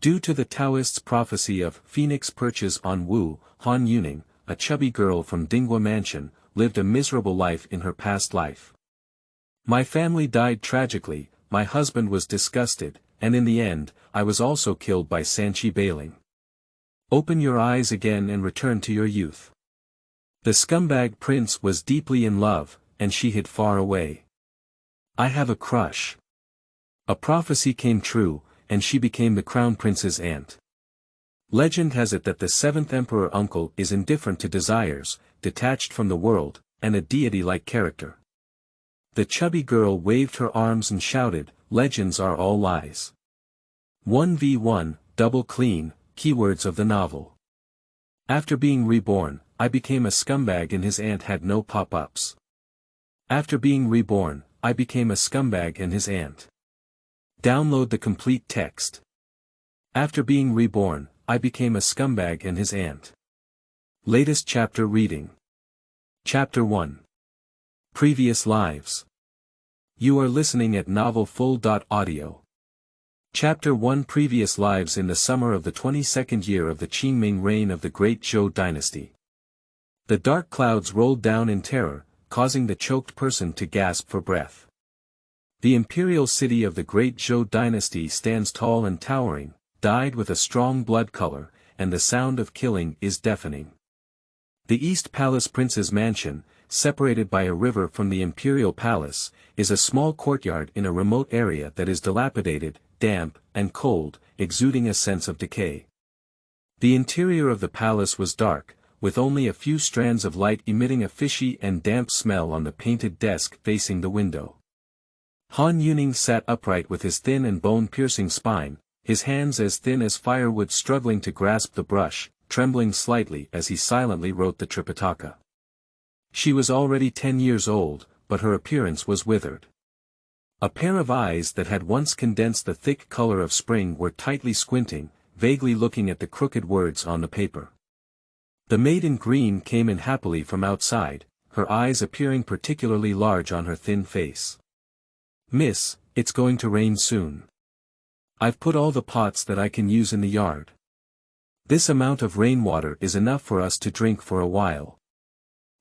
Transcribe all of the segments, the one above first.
Due to the Taoist's prophecy of phoenix perches on Wu, Han Youning, a chubby girl from Dingguo Mansion, lived a miserable life in her past life. My family died tragically, my husband was disgusted, and in the end, I was also killed by Sanchi Bailing. Open your eyes again and return to your youth. The scumbag prince was deeply in love, and she hid far away. I have a crush. A prophecy came true, and she became the crown prince's aunt. Legend has it that the seventh emperor uncle is indifferent to desires, detached from the world, and a deity-like character. The chubby girl waved her arms and shouted, "Legends are all lies." 1v1, double clean, keywords of the novel. After being reborn, I became a scumbag and his aunt had no pop-ups. After being reborn, I became a scumbag and his aunt. Download the complete text. After being reborn, I became a scumbag and his aunt. Latest chapter reading. Chapter 1. Previous lives. You are listening at novelfull.audio. Chapter 1. Previous lives. In the summer of the 22nd year of the Qingming reign of the Great Zhou dynasty. The dark clouds rolled down in terror, causing the choked person to gasp for breath. The imperial city of the Great Zhou dynasty stands tall and towering, dyed with a strong blood color, and the sound of killing is deafening. The East Palace Prince's mansion, separated by a river from the imperial palace, is a small courtyard in a remote area that is dilapidated, damp, and cold, exuding a sense of decay. The interior of the palace was dark, with only a few strands of light emitting a fishy and damp smell on the painted desk facing the window. Han Youning sat upright with his thin and bone-piercing spine, his hands as thin as firewood struggling to grasp the brush, trembling slightly as he silently wrote the Tripitaka. She was already 10 years old, but her appearance was withered. A pair of eyes that had once condensed the thick color of spring were tightly squinting, vaguely looking at the crooked words on the paper. The maid in green came in happily from outside, her eyes appearing particularly large on her thin face. "Miss, it's going to rain soon. I've put all the pots that I can use in the yard. This amount of rainwater is enough for us to drink for a while."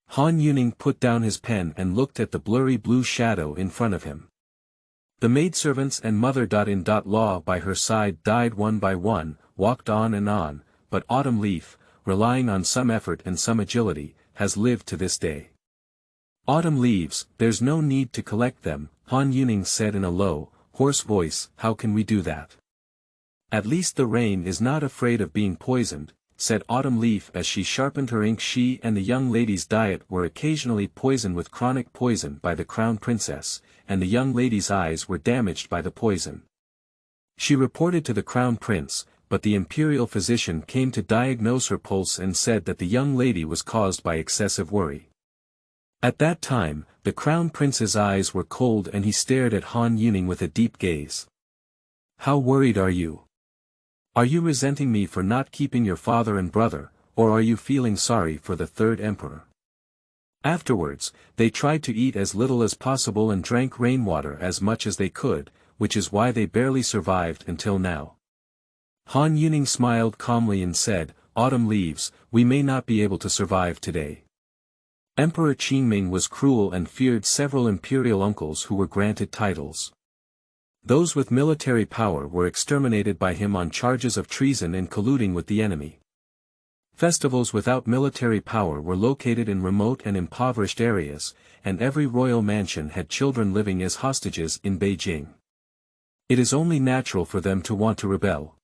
Han Youning put down his pen and looked at the blurry blue shadow in front of him. The maidservants and mother-in-law by her side died one by one, walked on and on, but Autumn Leaf, relying on some effort and some agility, has lived to this day. "Autumn leaves, there's no need to collect them," Han Youning said in a low, hoarse voice. "How can we do that?" "At least the rain is not afraid of being poisoned," said Autumn Leaf as she sharpened her ink. She and the young lady's diet were occasionally poisoned with chronic poison by the crown princess, and the young lady's eyes were damaged by the poison. She reported to the crown prince, but the imperial physician came to diagnose her pulse and said that the young lady was caused by excessive worry. At that time, the crown prince's eyes were cold and he stared at Han Youning with a deep gaze. "How worried are you? Are you resenting me for not keeping your father and brother, or are you feeling sorry for the third emperor?" Afterwards, they tried to eat as little as possible and drank rainwater as much as they could, which is why they barely survived until now. Han Youning smiled calmly and said, "Autumn leaves, we may not be able to survive today." Emperor Qingming was cruel and feared several imperial uncles who were granted titles. Those with military power were exterminated by him on charges of treason and colluding with the enemy. Festivals without military power were located in remote and impoverished areas, and every royal mansion had children living as hostages in Beijing. It is only natural for them to want to rebel.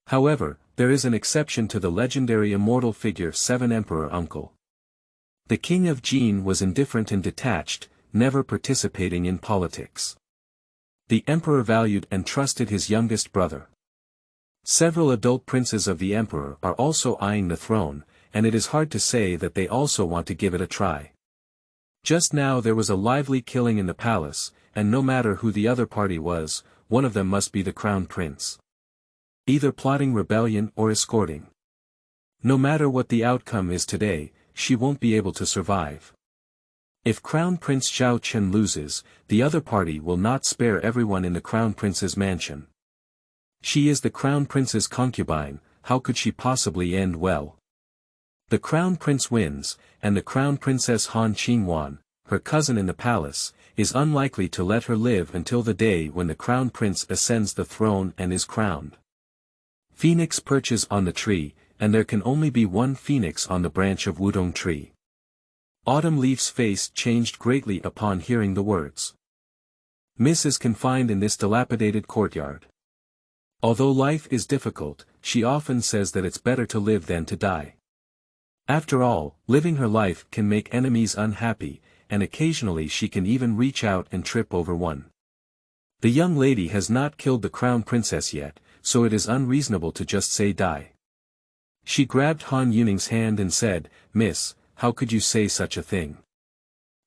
However, there is an exception to the legendary immortal figure 7 Emperor Uncle. The king of Jin was indifferent and detached, never participating in politics. The emperor valued and trusted his youngest brother. Several adult princes of the emperor are also eyeing the throne, and it is hard to say that they also want to give it a try. Just now there was a lively killing in the palace, and no matter who the other party was, one of them must be the crown prince. Either plotting rebellion or escorting. No matter what the outcome is today, she won't be able to survive. If Crown Prince Xiao Chen loses, the other party will not spare everyone in the Crown Prince's mansion. She is the crown prince's concubine, how could she possibly end well? The crown prince wins, and the crown princess Han Qingwan, her cousin in the palace, is unlikely to let her live until the day when the crown prince ascends the throne and is crowned. Phoenix perches on the tree, and there can only be one phoenix on the branch of Wudong tree. Autumn Leaf's face changed greatly upon hearing the words. Miss is confined in this dilapidated courtyard. Although life is difficult, she often says that it's better to live than to die. After all, living her life can make enemies unhappy, and occasionally she can even reach out and trip over one. The young lady has not killed the crown princess yet, so it is unreasonable to just say die. She grabbed Han Yuning's hand and said, "Miss, how could you say such a thing?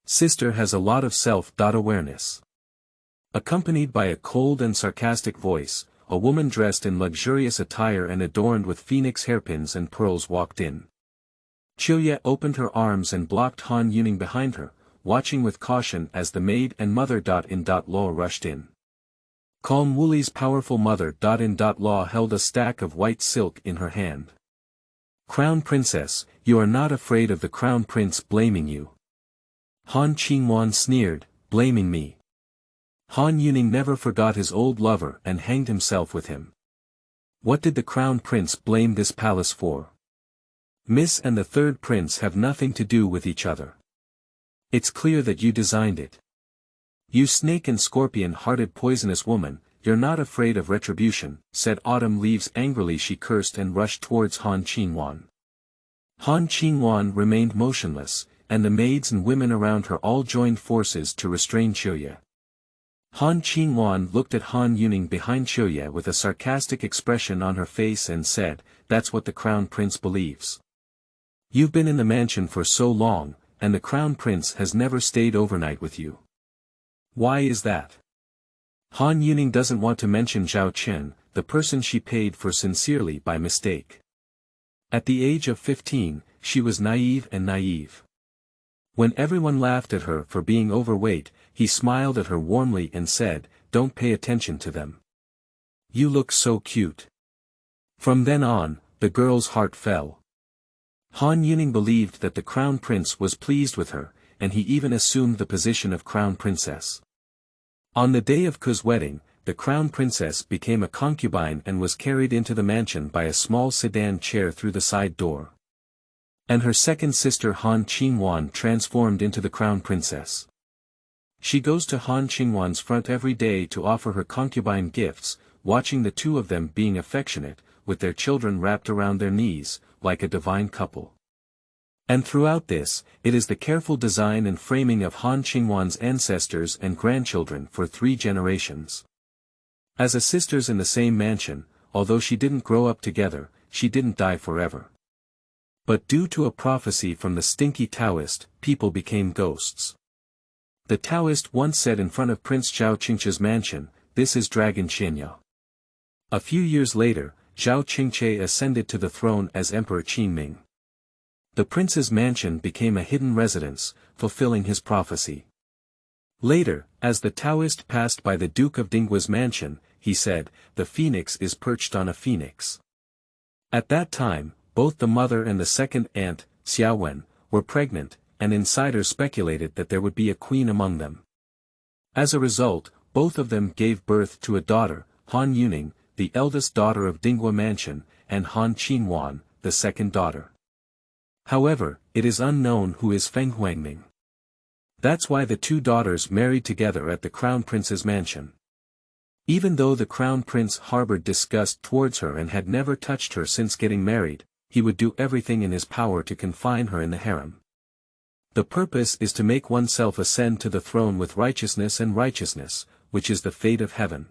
Sister has a lot of self-awareness." Accompanied by a cold and sarcastic voice, a woman dressed in luxurious attire and adorned with phoenix hairpins and pearls walked in. Chiuye opened her arms and blocked Han Yuning behind her, watching with caution as the maid and mother.in.law rushed in. Calm Wuli's powerful mother.in.law held a stack of white silk in her hand. "Crown Princess, you are not afraid of the Crown Prince blaming you?" Han Qingwan sneered, "Blaming me?" Han Yuning never forgot his old lover and hanged himself with him. What did the Crown Prince blame this palace for? Miss and the third prince have nothing to do with each other. It's clear that you designed it. You snake and scorpion-hearted poisonous woman, you're not afraid of retribution, said Autumn Leaves angrily. She cursed and rushed towards Han Qingwan. Han Qingwan remained motionless, and the maids and women around her all joined forces to restrain Chiuye. Han Qingwan looked at Han Yuning behind Chiuye with a sarcastic expression on her face and said, "That's what the Crown Prince believes. You've been in the mansion for so long, and the Crown Prince has never stayed overnight with you. Why is that?" Han Yuning doesn't want to mention Zhao Chen, the person she paid for sincerely by mistake. At the age of 15, she was naive. When everyone laughed at her for being overweight, he smiled at her warmly and said, "Don't pay attention to them. You look so cute." From then on, the girl's heart fell. Han Yuning believed that the Crown Prince was pleased with her, and he even assumed the position of Crown Princess. On the day of Ku's wedding, the Crown Princess became a concubine and was carried into the mansion by a small sedan chair through the side door. And her second sister Han Qingwan transformed into the Crown Princess. She goes to Han Qingwan's front every day to offer her concubine gifts, watching the two of them being affectionate, with their children wrapped around their knees, like a divine couple. And throughout this, it is the careful design and framing of Han Qingwan's ancestors and grandchildren for 3 generations. As a sisters in the same mansion, although she didn't grow up together, she didn't die forever. But due to a prophecy from the stinky Taoist, people became ghosts. The Taoist once said in front of Prince Zhao Qingche's mansion, "This is Dragon Qianya." A few years later, Zhao Qingche ascended to the throne as Emperor Qingming. The prince's mansion became a hidden residence, fulfilling his prophecy. Later, as the Taoist passed by the Duke of Dingguo's mansion, he said, "The phoenix is perched on a phoenix." At that time, both the mother and the second aunt, Xiaowen, were pregnant, and insiders speculated that there would be a queen among them. As a result, both of them gave birth to a daughter, Han Yuning, the eldest daughter of Dingguo Mansion, and Han Qingwan, the second daughter. However, it is unknown who is Feng Huangming. That's why the two daughters married together at the Crown Prince's mansion. Even though the Crown Prince harbored disgust towards her and had never touched her since getting married, he would do everything in his power to confine her in the harem. The purpose is to make oneself ascend to the throne with righteousness, which is the fate of heaven.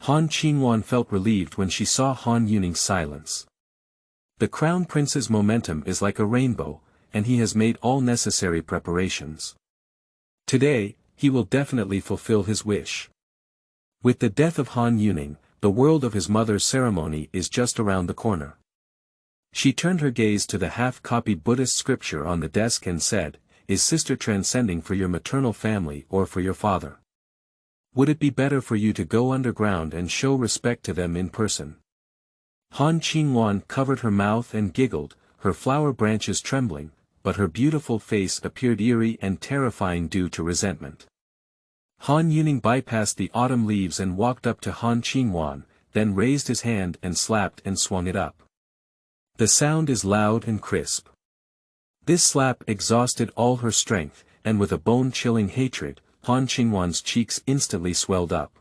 Han Qingwan felt relieved when she saw Han Yuning's silence. The Crown Prince's momentum is like a rainbow, and he has made all necessary preparations. Today, he will definitely fulfill his wish. With the death of Han Yuning, the world of his mother's ceremony is just around the corner. She turned her gaze to the half-copied Buddhist scripture on the desk and said, "Is sister transcending for your maternal family or for your father?" Would it be better for you to go underground and show respect to them in person? Han Qingwan covered her mouth and giggled, her flower branches trembling, but her beautiful face appeared eerie and terrifying due to resentment. Han Youning bypassed the autumn leaves and walked up to Han Qingwan, then raised his hand and slapped and swung it up. The sound is loud and crisp. This slap exhausted all her strength, and with a bone-chilling hatred, Han Qingwan's cheeks instantly swelled up.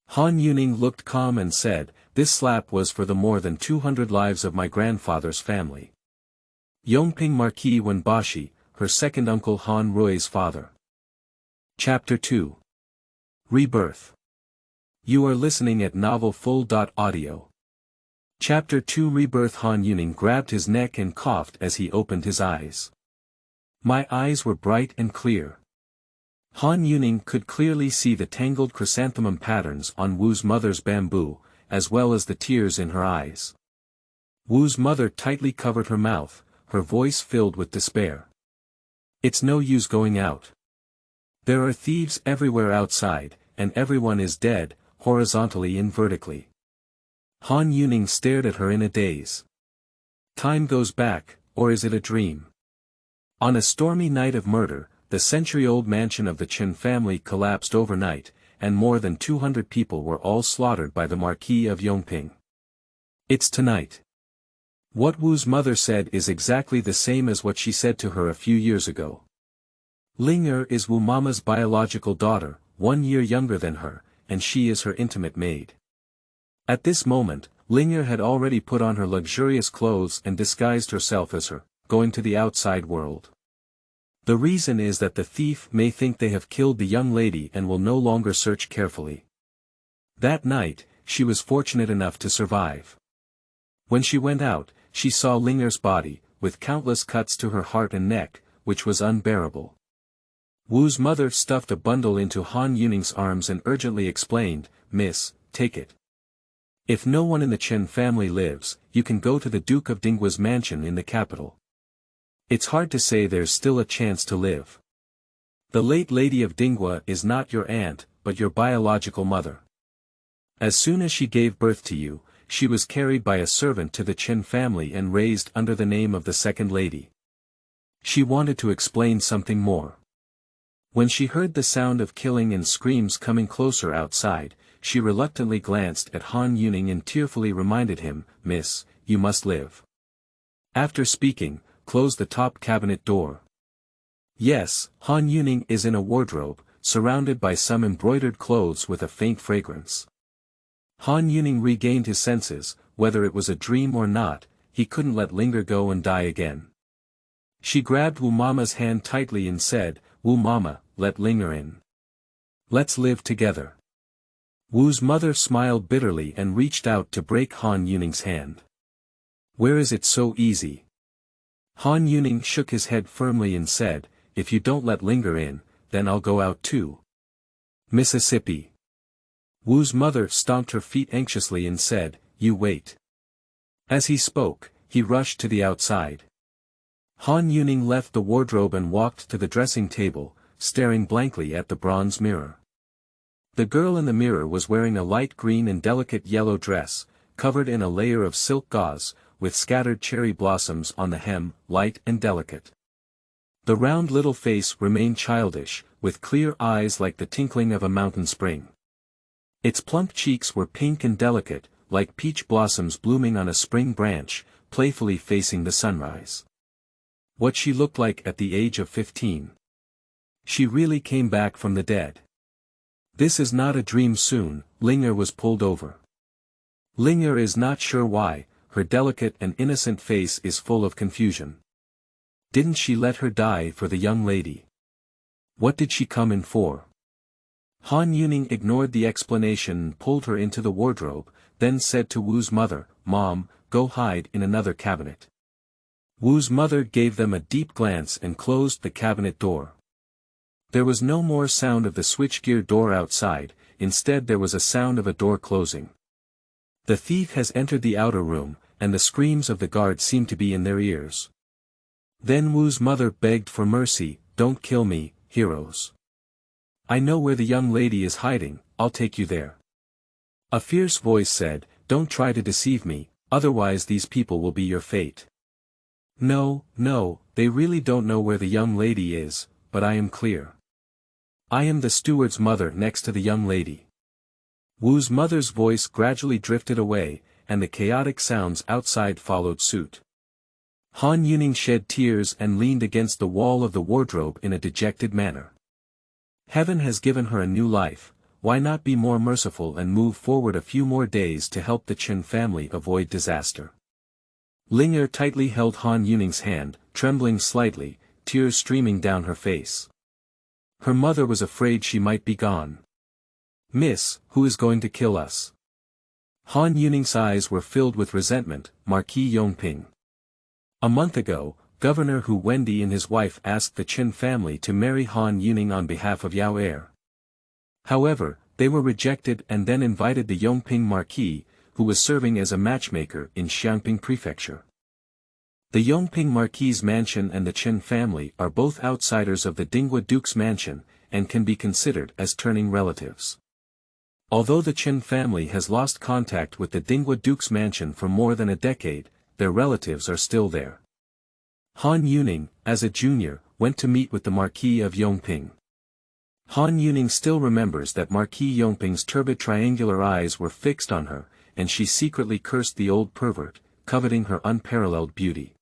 Han Youning looked calm and said, "This slap was for the more than 200 lives of my grandfather's family." Yongping Marquis Wenbashi, her second uncle Han Rui's father. Chapter 2. Rebirth. You are listening at novelfull.audio. Chapter 2 Rebirth. Han Youning grabbed his neck and coughed as he opened his eyes. My eyes were bright and clear. Han Youning could clearly see the tangled chrysanthemum patterns on Wu's mother's bamboo, as well as the tears in her eyes. Wu's mother tightly covered her mouth, her voice filled with despair. It's no use going out. There are thieves everywhere outside, and everyone is dead, horizontally and vertically. Han Youning stared at her in a daze. Time goes back, or is it a dream? On a stormy night of murder, the century-old mansion of the Chen family collapsed overnight, and more than 200 people were all slaughtered by the Marquis of Yongping. It's tonight. What Wu's mother said is exactly the same as what she said to her a few years ago. Ling is Wu Mama's biological daughter, 1 year younger than her, and she is her intimate maid. At this moment, Ling had already put on her luxurious clothes and disguised herself as her, going to the outside world. The reason is that the thief may think they have killed the young lady and will no longer search carefully. That night, she was fortunate enough to survive. When she went out, she saw Linger's body, with countless cuts to her heart and neck, which was unbearable. Wu's mother stuffed a bundle into Han Youning's arms and urgently explained, "Miss, take it. If no one in the Chen family lives, you can go to the Duke of Dingguo's mansion in the capital. It's hard to say there's still a chance to live. The late Lady of Dingguo is not your aunt, but your biological mother. As soon as she gave birth to you, she was carried by a servant to the Chen family and raised under the name of the second lady." She wanted to explain something more. When she heard the sound of killing and screams coming closer outside, she reluctantly glanced at Han Youning and tearfully reminded him, "Miss, you must live." After speaking, close the top cabinet door. Yes, Han Youning is in a wardrobe, surrounded by some embroidered clothes with a faint fragrance. Han Youning regained his senses, whether it was a dream or not, he couldn't let Linger go and die again. She grabbed Wu Mama's hand tightly and said, "Wu Mama, let Linger in. Let's live together." Wu's mother smiled bitterly and reached out to break Han Youning's hand. "Where is it so easy?" Han Youning shook his head firmly and said, "If you don't let Linger in, then I'll go out too." Mississippi. Wu's mother stomped her feet anxiously and said, "You wait." As he spoke, he rushed to the outside. Han Youning left the wardrobe and walked to the dressing table, staring blankly at the bronze mirror. The girl in the mirror was wearing a light green and delicate yellow dress, covered in a layer of silk gauze, with scattered cherry blossoms on the hem, light and delicate. The round little face remained childish, with clear eyes like the tinkling of a mountain spring. Its plump cheeks were pink and delicate, like peach blossoms blooming on a spring branch, playfully facing the sunrise. What she looked like at the age of 15. She really came back from the dead. This is not a dream. Soon, Linger was pulled over. Linger is not sure why, her delicate and innocent face is full of confusion. Didn't she let her die for the young lady? What did she come in for? Han Youning ignored the explanation and pulled her into the wardrobe, then said to Wu's mother, "Mom, go hide in another cabinet." Wu's mother gave them a deep glance and closed the cabinet door. There was no more sound of the switchgear door outside, instead there was a sound of a door closing. The thief has entered the outer room, and the screams of the guard seem to be in their ears. Then Wu's mother begged for mercy, "Don't kill me, heroes. I know where the young lady is hiding, I'll take you there. A fierce voice said, don't try to deceive me, otherwise these people will be your fate. No, they really don't know where the young lady is, but I am clear. I am the steward's mother next to the young lady. Wu's mother's voice gradually drifted away, and the chaotic sounds outside followed suit. Han Youning shed tears and leaned against the wall of the wardrobe in a dejected manner. Heaven has given her a new life, why not be more merciful and move forward a few more days to help the Chen family avoid disaster? Linger tightly held Han Yuning's hand, trembling slightly, tears streaming down her face. Her mother was afraid she might be gone. Miss, who is going to kill us? Han Yuning's eyes were filled with resentment, Marquis Yongping. A month ago, Governor Hu Wendy and his wife asked the Chen family to marry Han Youning on behalf of Yao Er. However, they were rejected and then invited the Yongping Marquis, who was serving as a matchmaker in Xiangping Prefecture. The Yongping Marquis' mansion and the Chen family are both outsiders of the Dingguo Duke's mansion, and can be considered as turning relatives. Although the Chen family has lost contact with the Dingguo Duke's mansion for more than a decade, their relatives are still there. Han Youning, as a junior, went to meet with the Marquis of Yongping. Han Youning still remembers that Marquis Yongping's turbid triangular eyes were fixed on her, and she secretly cursed the old pervert, coveting her unparalleled beauty.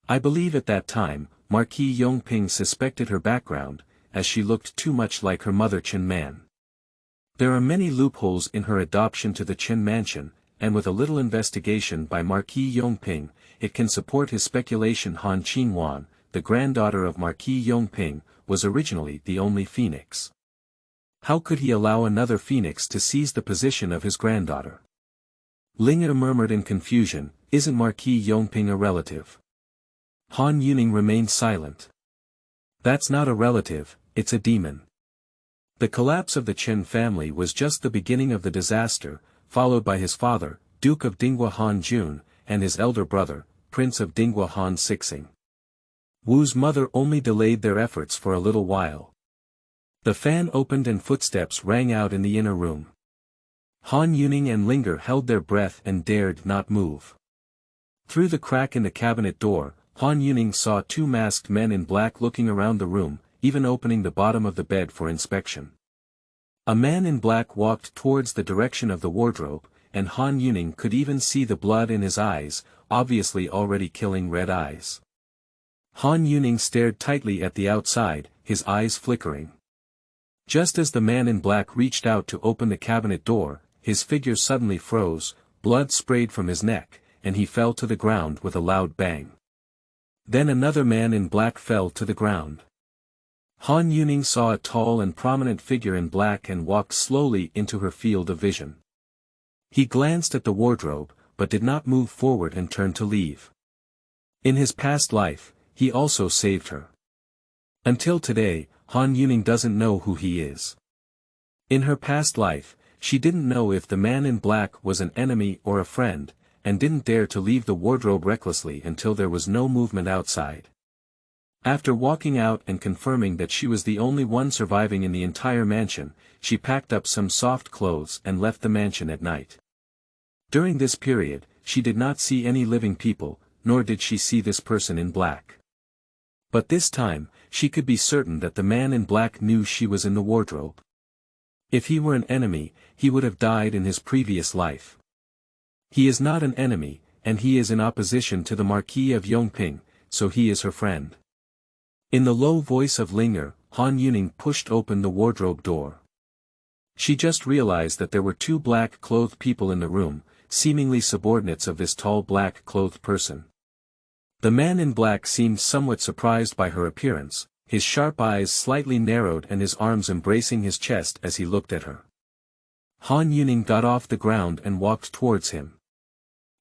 I believe at that time, Marquis Yongping suspected her background, as she looked too much like her mother Chen Man. There are many loopholes in her adoption to the Chen mansion, and with a little investigation by Marquis Yongping, it can support his speculation Han Qingwan, the granddaughter of Marquis Yongping, was originally the only phoenix. How could he allow another phoenix to seize the position of his granddaughter? Linger murmured in confusion, isn't Marquis Yongping a relative? Han Youning remained silent. That's not a relative, it's a demon. The collapse of the Chen family was just the beginning of the disaster, followed by his father, Duke of Dingguo Han Jun, and his elder brother, Prince of Dingguo Han Sixing. Wu's mother only delayed their efforts for a little while. The fan opened and footsteps rang out in the inner room. Han Youning and Linger held their breath and dared not move. Through the crack in the cabinet door, Han Youning saw two masked men in black looking around the room, even opening the bottom of the bed for inspection. A man in black walked towards the direction of the wardrobe, and Han Youning could even see the blood in his eyes, obviously already killing red eyes. Han Youning stared tightly at the outside, his eyes flickering. Just as the man in black reached out to open the cabinet door, his figure suddenly froze, blood sprayed from his neck, and he fell to the ground with a loud bang. Then another man in black fell to the ground. Han Youning saw a tall and prominent figure in black and walked slowly into her field of vision. He glanced at the wardrobe, but did not move forward and turned to leave. In his past life, he also saved her. Until today, Han Youning doesn't know who he is. In her past life, she didn't know if the man in black was an enemy or a friend, and didn't dare to leave the wardrobe recklessly until there was no movement outside. After walking out and confirming that she was the only one surviving in the entire mansion, she packed up some soft clothes and left the mansion at night. During this period, she did not see any living people, nor did she see this person in black. But this time, she could be certain that the man in black knew she was in the wardrobe. If he were an enemy, he would have died in his previous life. He is not an enemy, and he is in opposition to the Marquis of Yongping, so he is her friend. In the low voice of Linger, Han Youning pushed open the wardrobe door. She just realized that there were two black-clothed people in the room, seemingly subordinates of this tall black-clothed person. The man in black seemed somewhat surprised by her appearance, his sharp eyes slightly narrowed and his arms embracing his chest as he looked at her. Han Youning got off the ground and walked towards him.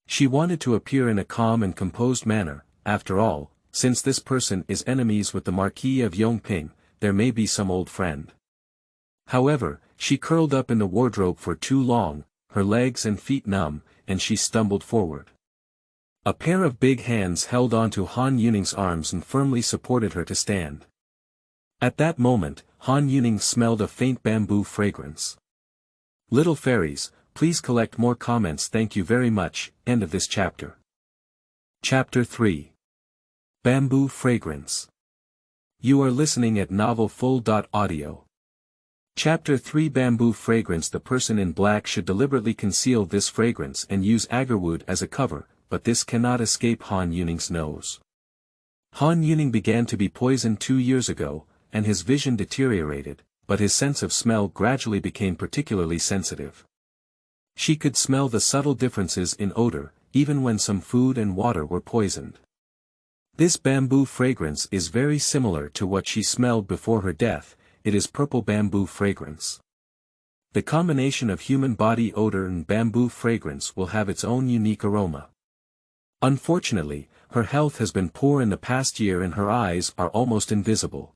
She wanted to appear in a calm and composed manner. After all, since this person is enemies with the Marquis of Yongping, there may be some old friend. However, she curled up in the wardrobe for too long, her legs and feet numb, and she stumbled forward. A pair of big hands held onto Han Youning's arms and firmly supported her to stand. At that moment, Han Youning smelled a faint bamboo fragrance. Little fairies, please collect more comments. Thank you very much. End of this chapter. Chapter 3. Bamboo Fragrance. You are listening at Novel Full.audio. Chapter 3 Bamboo Fragrance. The person in black should deliberately conceal this fragrance and use agarwood as a cover, but this cannot escape Han Youning's nose. Han Youning began to be poisoned 2 years ago, and his vision deteriorated, but his sense of smell gradually became particularly sensitive. She could smell the subtle differences in odor, even when some food and water were poisoned. This bamboo fragrance is very similar to what she smelled before her death. It is purple bamboo fragrance. The combination of human body odor and bamboo fragrance will have its own unique aroma. Unfortunately, her health has been poor in the past year and her eyes are almost invisible.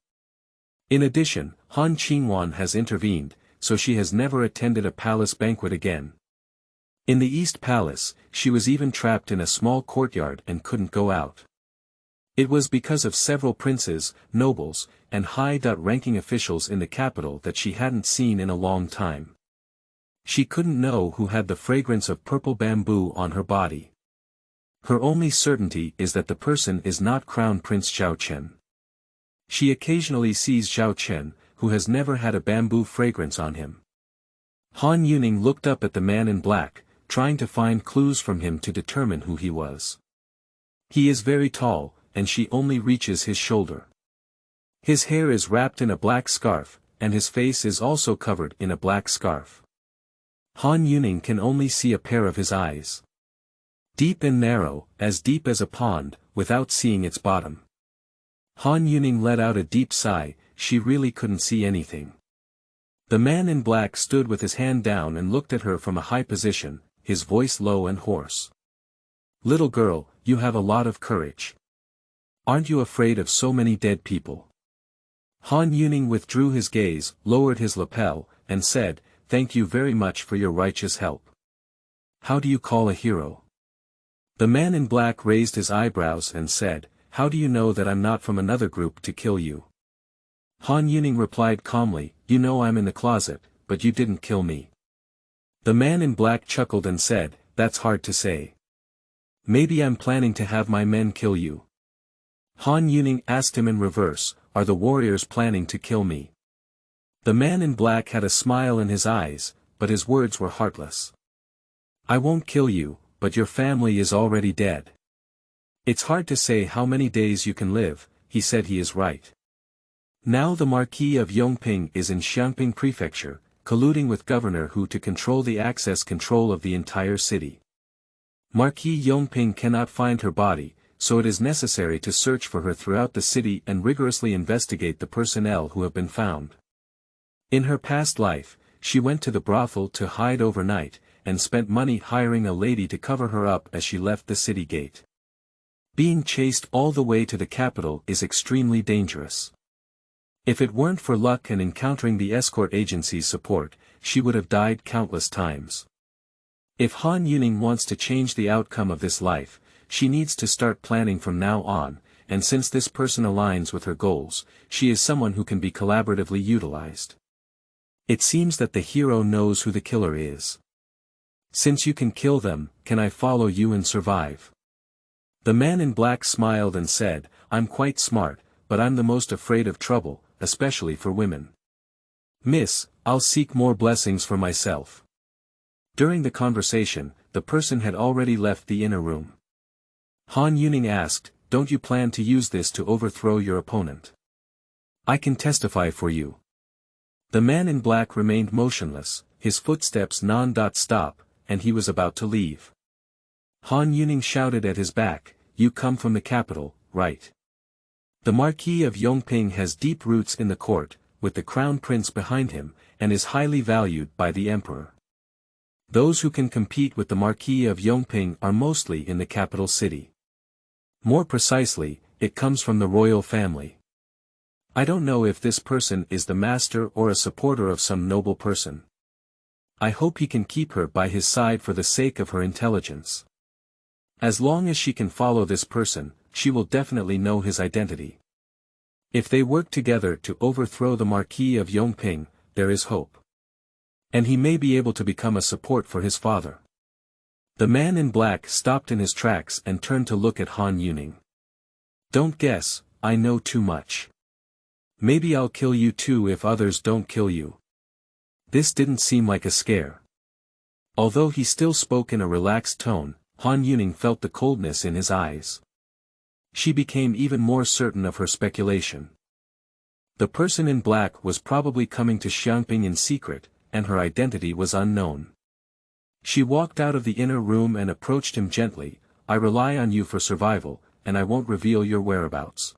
In addition, Han Qingwan has intervened, so she has never attended a palace banquet again. In the East Palace, she was even trapped in a small courtyard and couldn't go out. It was because of several princes, nobles, and high-ranking officials in the capital that she hadn't seen in a long time. She couldn't know who had the fragrance of purple bamboo on her body. Her only certainty is that the person is not Crown Prince Zhao Chen. She occasionally sees Zhao Chen, who has never had a bamboo fragrance on him. Han Youning looked up at the man in black, trying to find clues from him to determine who he was. He is very tall, and she only reaches his shoulder. His hair is wrapped in a black scarf, and his face is also covered in a black scarf. Han Youning can only see a pair of his eyes. Deep and narrow, as deep as a pond, without seeing its bottom. Han Youning let out a deep sigh. She really couldn't see anything. The man in black stood with his hand down and looked at her from a high position, his voice low and hoarse. Little girl, you have a lot of courage. Aren't you afraid of so many dead people? Han Youning withdrew his gaze, lowered his lapel, and said, Thank you very much for your righteous help. How do you call a hero? The man in black raised his eyebrows and said, How do you know that I'm not from another group to kill you? Han Youning replied calmly, You know I'm in the closet, but you didn't kill me. The man in black chuckled and said, That's hard to say. Maybe I'm planning to have my men kill you. Han Youning asked him in reverse, Are the warriors planning to kill me? The man in black had a smile in his eyes, but his words were heartless. I won't kill you, but your family is already dead. It's hard to say how many days you can live. He said. He is right. Now the Marquis of Yongping is in Xiangping Prefecture, colluding with Governor Hu to control the access control of the entire city. Marquis Yongping cannot find her body, so it is necessary to search for her throughout the city and rigorously investigate the personnel who have been found. In her past life, she went to the brothel to hide overnight, and spent money hiring a lady to cover her up as she left the city gate. Being chased all the way to the capital is extremely dangerous. If it weren't for luck and encountering the escort agency's support, she would have died countless times. If Han Youning wants to change the outcome of this life, she needs to start planning from now on, and since this person aligns with her goals, she is someone who can be collaboratively utilized. It seems that the hero knows who the killer is. Since you can kill them, can I follow you and survive? The man in black smiled and said, I'm quite smart, but I'm the most afraid of trouble, especially for women. Miss, I'll seek more blessings for myself. During the conversation, the person had already left the inner room. Han Youning asked, Don't you plan to use this to overthrow your opponent? I can testify for you. The man in black remained motionless, his footsteps non-stop, and he was about to leave. Han Youning shouted at his back, You come from the capital, right? The Marquis of Yongping has deep roots in the court, with the crown prince behind him, and is highly valued by the emperor. Those who can compete with the Marquis of Yongping are mostly in the capital city. More precisely, it comes from the royal family. I don't know if this person is the master or a supporter of some noble person. I hope he can keep her by his side for the sake of her intelligence. As long as she can follow this person, she will definitely know his identity. If they work together to overthrow the Marquis of Yongping, there is hope. And he may be able to become a support for his father. The man in black stopped in his tracks and turned to look at Han Youning. Don't guess, I know too much. Maybe I'll kill you too if others don't kill you. This didn't seem like a scare. Although he still spoke in a relaxed tone, Han Youning felt the coldness in his eyes. She became even more certain of her speculation. The person in black was probably coming to Xiangping in secret, and her identity was unknown. She walked out of the inner room and approached him gently. I rely on you for survival, and I won't reveal your whereabouts.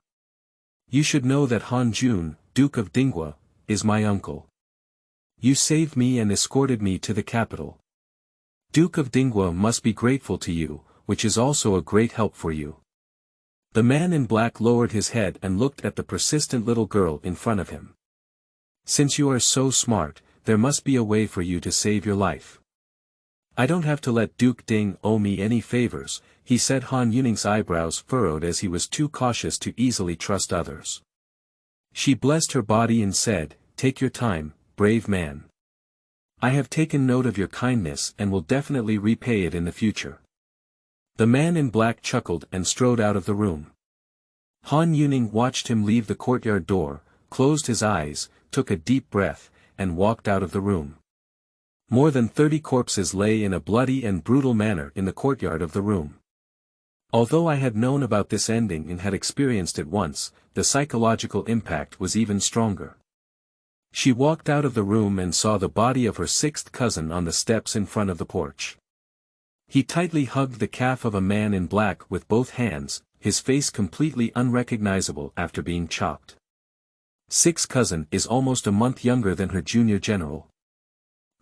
You should know that Han Jun, Duke of Dingguo, is my uncle. You saved me and escorted me to the capital. Duke of Dingguo must be grateful to you, which is also a great help for you. The man in black lowered his head and looked at the persistent little girl in front of him. Since you are so smart, there must be a way for you to save your life. I don't have to let Duke Ding owe me any favors, he said. Han Yuning's eyebrows furrowed as he was too cautious to easily trust others. She blessed her body and said, take your time, brave man. I have taken note of your kindness and will definitely repay it in the future. The man in black chuckled and strode out of the room. Han Youning watched him leave the courtyard door, closed his eyes, took a deep breath, and walked out of the room. More than 30 corpses lay in a bloody and brutal manner in the courtyard of the room. Although I had known about this ending and had experienced it once, the psychological impact was even stronger. She walked out of the room and saw the body of her sixth cousin on the steps in front of the porch. He tightly hugged the calf of a man in black with both hands, his face completely unrecognizable after being chopped. Sixth cousin is almost a month younger than her junior general.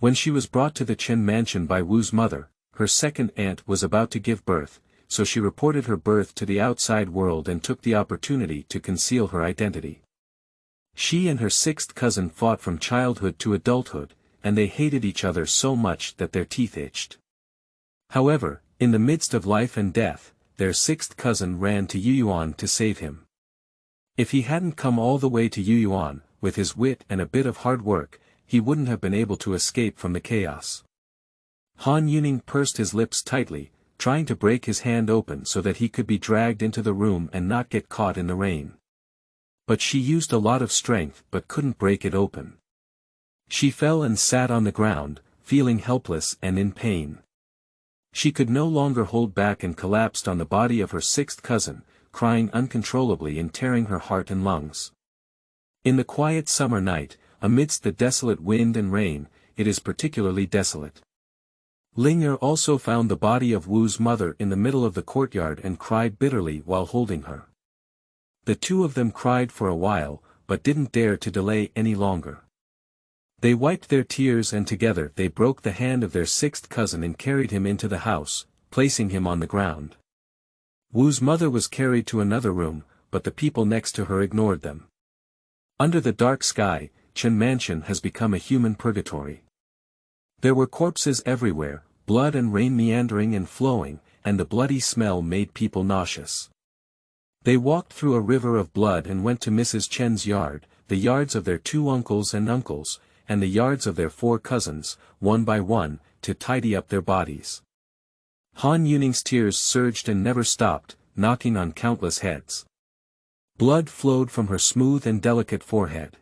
When she was brought to the Chen mansion by Wu's mother, her second aunt was about to give birth, so she reported her birth to the outside world and took the opportunity to conceal her identity. She and her sixth cousin fought from childhood to adulthood, and they hated each other so much that their teeth itched. However, in the midst of life and death, their sixth cousin ran to Yuyuan to save him. If he hadn't come all the way to Yuyuan, with his wit and a bit of hard work, he wouldn't have been able to escape from the chaos. Han Youning pursed his lips tightly, trying to break his hand open so that he could be dragged into the room and not get caught in the rain. But she used a lot of strength but couldn't break it open. She fell and sat on the ground, feeling helpless and in pain. She could no longer hold back and collapsed on the body of her sixth cousin, crying uncontrollably and tearing her heart and lungs. In the quiet summer night, amidst the desolate wind and rain, it is particularly desolate. Ling'er also found the body of Wu's mother in the middle of the courtyard and cried bitterly while holding her. The two of them cried for a while, but didn't dare to delay any longer. They wiped their tears and together they broke the hand of their sixth cousin and carried him into the house, placing him on the ground. Wu's mother was carried to another room, but the people next to her ignored them. Under the dark sky, Chen Mansion has become a human purgatory. There were corpses everywhere, blood and rain meandering and flowing, and the bloody smell made people nauseous. They walked through a river of blood and went to Mrs. Chen's yard, the yards of their two uncles, and the yards of their four cousins, one by one, to tidy up their bodies. Han Yuning's tears surged and never stopped, knocking on countless heads. Blood flowed from her smooth and delicate forehead.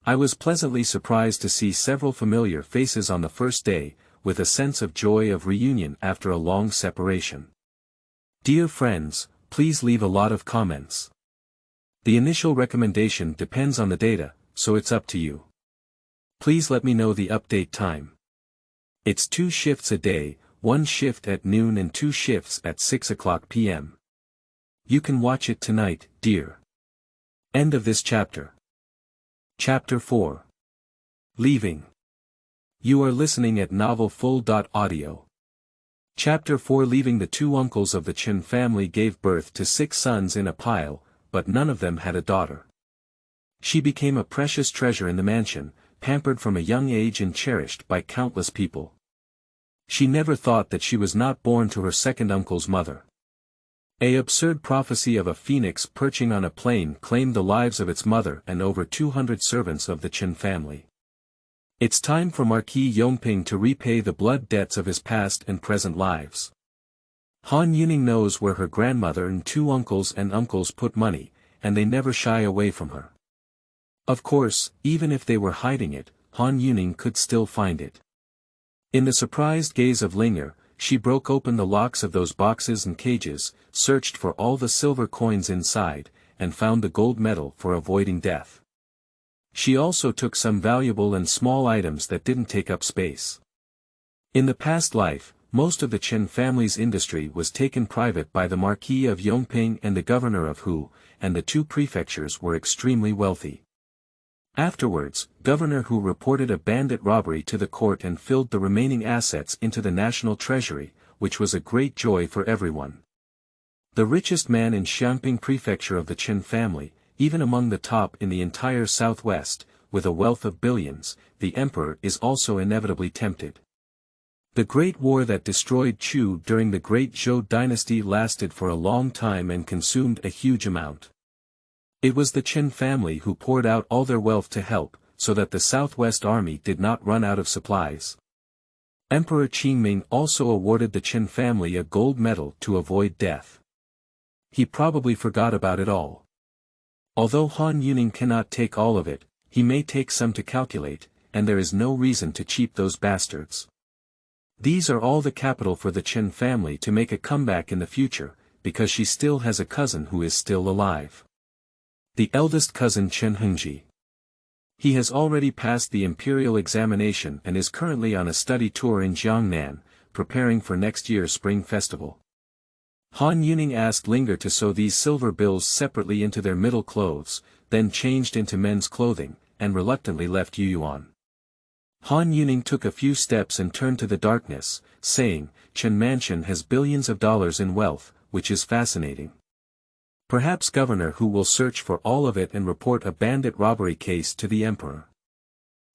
I was pleasantly surprised to see several familiar faces on the first day, with a sense of joy of reunion after a long separation. Dear friends, please leave a lot of comments. The initial recommendation depends on the data, so it's up to you. Please let me know the update time. It's 2 shifts a day, 1 shift at noon and 2 shifts at 6 o'clock p.m. You can watch it tonight, dear. End of this chapter. Chapter 4. Leaving. You are listening at novelfull.audio. Chapter 4. Leaving. The two uncles of the Chen family gave birth to 6 sons in a pile, but none of them had a daughter. She became a precious treasure in the mansion, pampered from a young age and cherished by countless people. She never thought that she was not born to her second uncle's mother. An absurd prophecy of a phoenix perching on a plane claimed the lives of its mother and over 200 servants of the Chen family. It's time for Marquis Yongping to repay the blood debts of his past and present lives. Han Youning knows where her grandmother and two uncles put money, and they never shy away from her. Of course, even if they were hiding it, Han Youning could still find it. In the surprised gaze of Linger, she broke open the locks of those boxes and cages, searched for all the silver coins inside, and found the gold medal for avoiding death. She also took some valuable and small items that didn't take up space. In the past life, most of the Chen family's industry was taken private by the Marquis of Yongping and the governor of Hu, and the two prefectures were extremely wealthy. Afterwards, Governor Hu reported a bandit robbery to the court and filled the remaining assets into the national treasury, which was a great joy for everyone. The richest man in Xiangping prefecture of the Chen family, even among the top in the entire southwest, with a wealth of billions, the emperor is also inevitably tempted. The Great War that destroyed Chu during the Great Zhou dynasty lasted for a long time and consumed a huge amount. It was the Chen family who poured out all their wealth to help, so that the Southwest army did not run out of supplies. Emperor Qingming also awarded the Chen family a gold medal to avoid death. He probably forgot about it all. Although Han Youning cannot take all of it, he may take some to calculate, and there is no reason to cheat those bastards. These are all the capital for the Chen family to make a comeback in the future, because she still has a cousin who is still alive. The eldest cousin Chen Hengji. He has already passed the imperial examination and is currently on a study tour in Jiangnan, preparing for next year's spring festival. Han Youning asked Linger to sew these silver bills separately into their middle clothes, then changed into men's clothing, and reluctantly left Yuyuan. Han Youning took a few steps and turned to the darkness, saying, Chen Mansion has billions of dollars in wealth, which is fascinating. Perhaps Governor Hu will search for all of it and report a bandit robbery case to the emperor.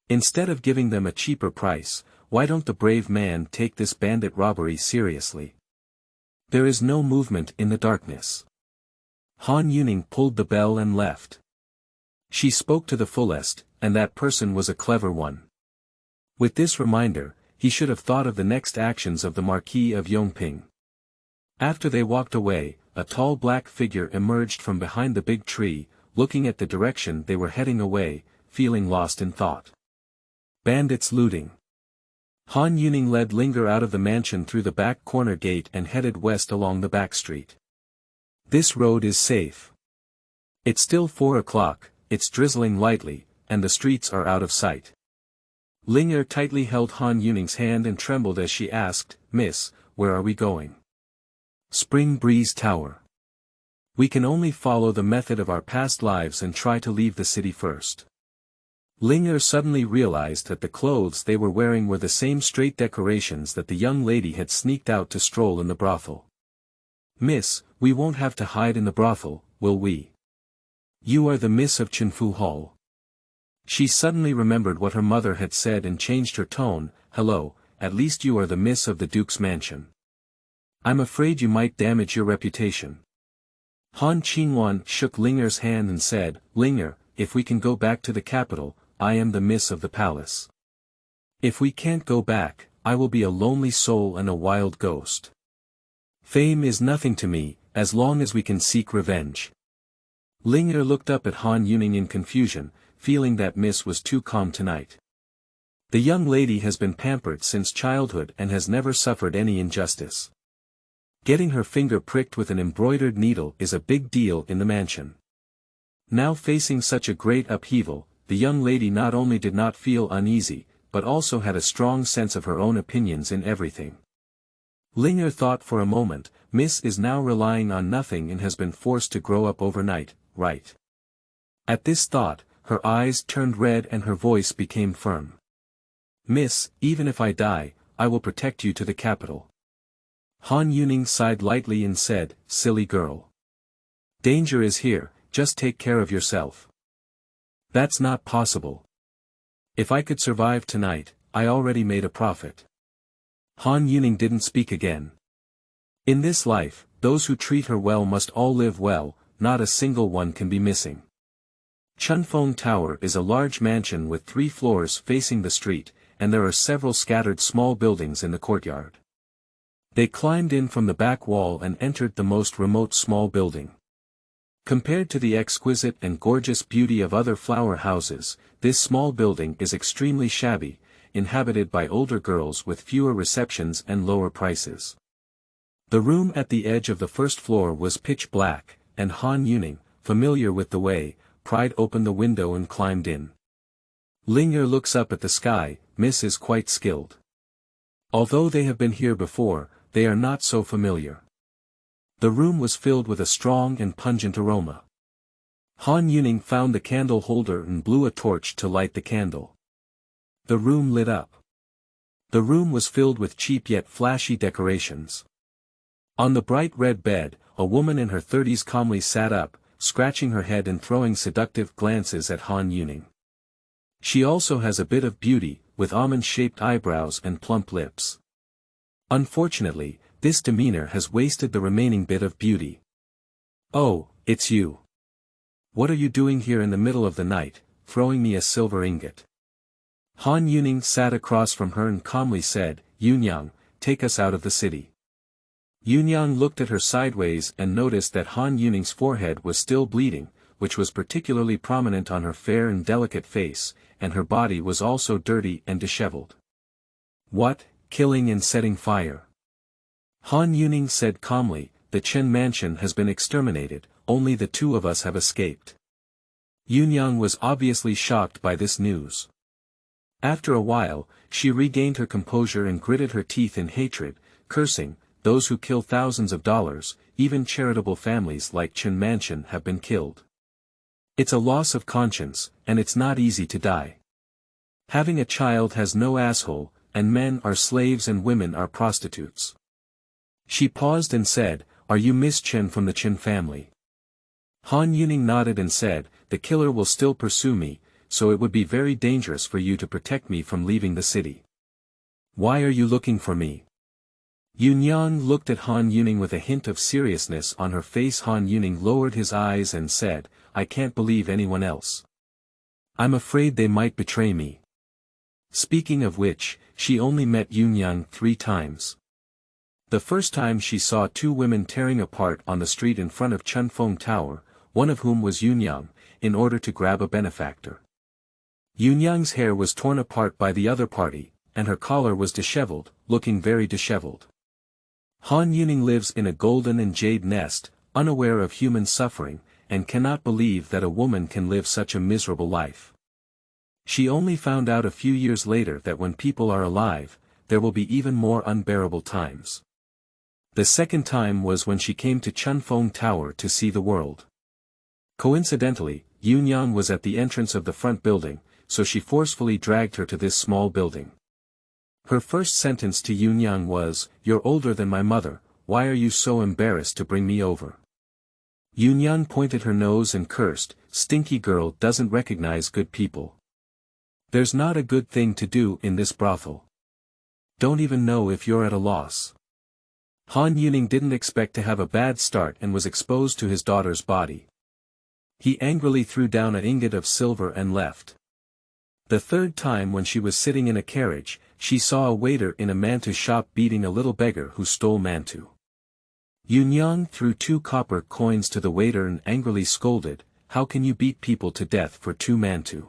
Instead of giving them a cheaper price, why don't the brave man take this bandit robbery seriously? There is no movement in the darkness. Han Youning pulled the bell and left. She spoke to the fullest, and that person was a clever one. With this reminder, he should have thought of the next actions of the Marquis of Yongping. After they walked away, a tall black figure emerged from behind the big tree, looking at the direction they were heading away, feeling lost in thought. Bandits looting. Han Youning led Linger out of the mansion through the back corner gate and headed west along the back street. This road is safe. It's still 4 o'clock, it's drizzling lightly, and the streets are out of sight. Linger tightly held Han Youning's hand and trembled as she asked, Miss, where are we going? Spring Breeze Tower. We can only follow the method of our past lives and try to leave the city first. Linger suddenly realized that the clothes they were wearing were the same straight decorations that the young lady had sneaked out to stroll in the brothel. Miss, we won't have to hide in the brothel, will we? You are the Miss of Chenfu Hall. She suddenly remembered what her mother had said and changed her tone, hello, at least you are the Miss of the Duke's mansion. I'm afraid you might damage your reputation. Han Qingwan shook Linger's hand and said, Linger, if we can go back to the capital, I am the Miss of the palace. If we can't go back, I will be a lonely soul and a wild ghost. Fame is nothing to me, as long as we can seek revenge. Linger looked up at Han Youning in confusion, feeling that Miss was too calm tonight. The young lady has been pampered since childhood and has never suffered any injustice. Getting her finger pricked with an embroidered needle is a big deal in the mansion. Now facing such a great upheaval, the young lady not only did not feel uneasy, but also had a strong sense of her own opinions in everything. Linger thought for a moment, Miss is now relying on nothing and has been forced to grow up overnight, right? At this thought, her eyes turned red and her voice became firm. Miss, even if I die, I will protect you to the capital. Han Youning sighed lightly and said, silly girl. Danger is here, just take care of yourself. That's not possible. If I could survive tonight, I already made a profit. Han Youning didn't speak again. In this life, those who treat her well must all live well, not a single one can be missing. Chunfeng Tower is a large mansion with 3 floors facing the street, and there are several scattered small buildings in the courtyard. They climbed in from the back wall and entered the most remote small building. Compared to the exquisite and gorgeous beauty of other flower houses, this small building is extremely shabby, inhabited by older girls with fewer receptions and lower prices. The room at the edge of the first floor was pitch black, and Han Youning, familiar with the way, pried open the window and climbed in. Ling'er looks up at the sky. Miss is quite skilled. Although they have been here before, they are not so familiar. The room was filled with a strong and pungent aroma. Han Youning found the candle holder and blew a torch to light the candle. The room lit up. The room was filled with cheap yet flashy decorations. On the bright red bed, a woman in her 30s calmly sat up, scratching her head and throwing seductive glances at Han Youning. She also has a bit of beauty, with almond-shaped eyebrows and plump lips. Unfortunately, this demeanor has wasted the remaining bit of beauty. "Oh, it's you. What are you doing here in the middle of the night, throwing me a silver ingot?" Han Youning sat across from her and calmly said, "Yuniang, take us out of the city." Yuniang looked at her sideways and noticed that Han Yuning's forehead was still bleeding, which was particularly prominent on her fair and delicate face, and her body was also dirty and disheveled. "What, killing and setting fire?" Han Youning said calmly, "The Chen mansion has been exterminated, only the 2 of us have escaped." Yuniang was obviously shocked by this news. After a while, she regained her composure and gritted her teeth in hatred, cursing, "Those who kill thousands of dollars, even charitable families like Chen Mansion have been killed. It's a loss of conscience, and it's not easy to die. Having a child has no asshole, and men are slaves and women are prostitutes." She paused and said, "Are you Miss Chen from the Chen family?" Han Youning nodded and said, "The killer will still pursue me, so it would be very dangerous for you to protect me from leaving the city. Why are you looking for me?" Yuniang looked at Han Youning with a hint of seriousness on her face. Han Youning lowered his eyes and said, "I can't believe anyone else. I'm afraid they might betray me." Speaking of which, she only met Yuniang 3 times. The first time she saw 2 women tearing apart on the street in front of Chunfeng Tower, one of whom was Yuniang, in order to grab a benefactor. Yuniang's hair was torn apart by the other party, and her collar was disheveled, looking very disheveled. Han Youning lives in a golden and jade nest, unaware of human suffering, and cannot believe that a woman can live such a miserable life. She only found out a few years later that when people are alive, there will be even more unbearable times. The second time was when she came to Chunfeng Tower to see the world. Coincidentally, Yuniang was at the entrance of the front building, so she forcefully dragged her to this small building. Her first sentence to Yuniang was, "You're older than my mother, why are you so embarrassed to bring me over?" Yuniang pointed her nose and cursed, "Stinky girl doesn't recognize good people. There's not a good thing to do in this brothel. Don't even know if you're at a loss." Han Youning didn't expect to have a bad start and was exposed to his daughter's body. He angrily threw down an ingot of silver and left. The third time when she was sitting in a carriage, she saw a waiter in a mantu shop beating a little beggar who stole mantu. Yuniang threw 2 copper coins to the waiter and angrily scolded, "How can you beat people to death for 2 mantu?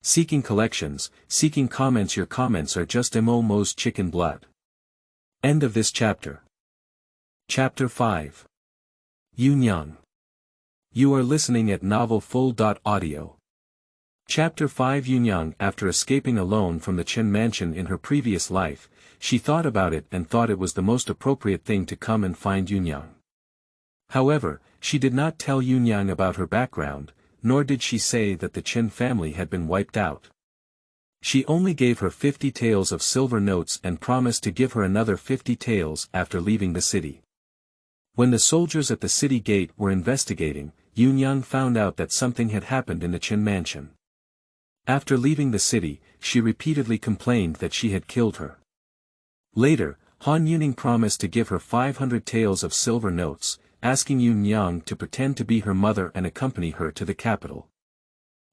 Seeking collections, seeking comments. Your comments are just Mo's chicken blood." End of this chapter. Chapter 5. Yuniang. You are listening at novelfull.audio. Chapter 5. Yuniang. After escaping alone from the Chen mansion in her previous life, she thought about it and thought it was the most appropriate thing to come and find Yuniang. However, she did not tell Yuniang about her background, nor did she say that the Chen family had been wiped out. She only gave her 50 taels of silver notes and promised to give her another 50 taels after leaving the city. When the soldiers at the city gate were investigating, Yuniang found out that something had happened in the Chen mansion. After leaving the city, she repeatedly complained that she had killed her. Later, Han Youning promised to give her 500 taels of silver notes, asking Yuniang to pretend to be her mother and accompany her to the capital.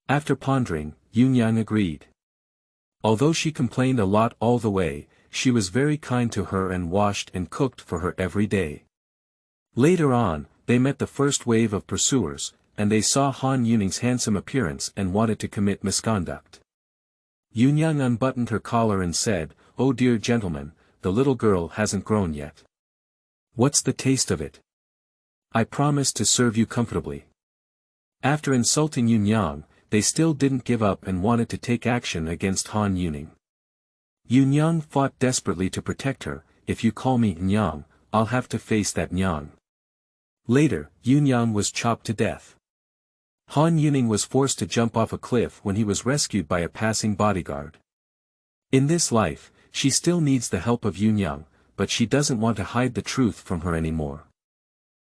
After pondering, Yuniang agreed. Although she complained a lot all the way, she was very kind to her and washed and cooked for her every day. Later on, they met the first wave of pursuers, and they saw Han Yuning's handsome appearance and wanted to commit misconduct. Yuniang unbuttoned her collar and said, "Oh dear gentleman, the little girl hasn't grown yet. What's the taste of it? I promised to serve you comfortably." After insulting Yuniang, they still didn't give up and wanted to take action against Han Youning. Yuniang fought desperately to protect her. "If you call me Nyang, I'll have to face that Nyang." Later, Yuniang was chopped to death. Han Youning was forced to jump off a cliff when he was rescued by a passing bodyguard. In this life, she still needs the help of Yuniang, but she doesn't want to hide the truth from her anymore.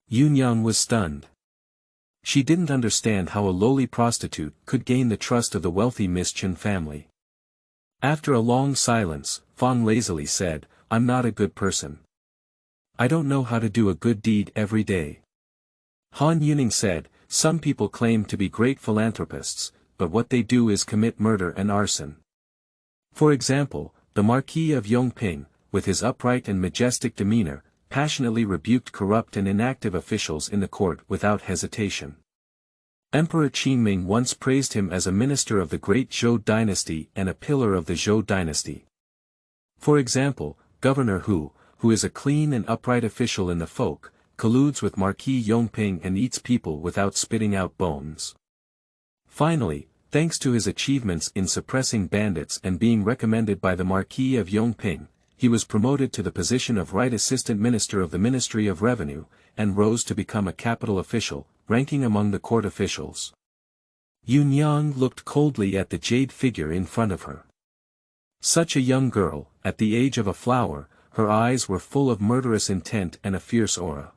Yuniang was stunned. She didn't understand how a lowly prostitute could gain the trust of the wealthy Miss Chen family. After a long silence, Fang lazily said, "I'm not a good person. I don't know how to do a good deed every day." Han Youning said, "Some people claim to be great philanthropists, but what they do is commit murder and arson. For example, the Marquis of Yongping, with his upright and majestic demeanor, passionately rebuked corrupt and inactive officials in the court without hesitation. Emperor Qingming once praised him as a minister of the great Zhou dynasty and a pillar of the Zhou dynasty. For example, Governor Hu, who is a clean and upright official in the folk, colludes with Marquis Yongping and eats people without spitting out bones. Finally, thanks to his achievements in suppressing bandits and being recommended by the Marquis of Yongping, he was promoted to the position of Right Assistant Minister of the Ministry of Revenue, and rose to become a capital official, ranking among the court officials." Yuniang looked coldly at the jade figure in front of her. Such a young girl, at the age of a flower, her eyes were full of murderous intent and a fierce aura.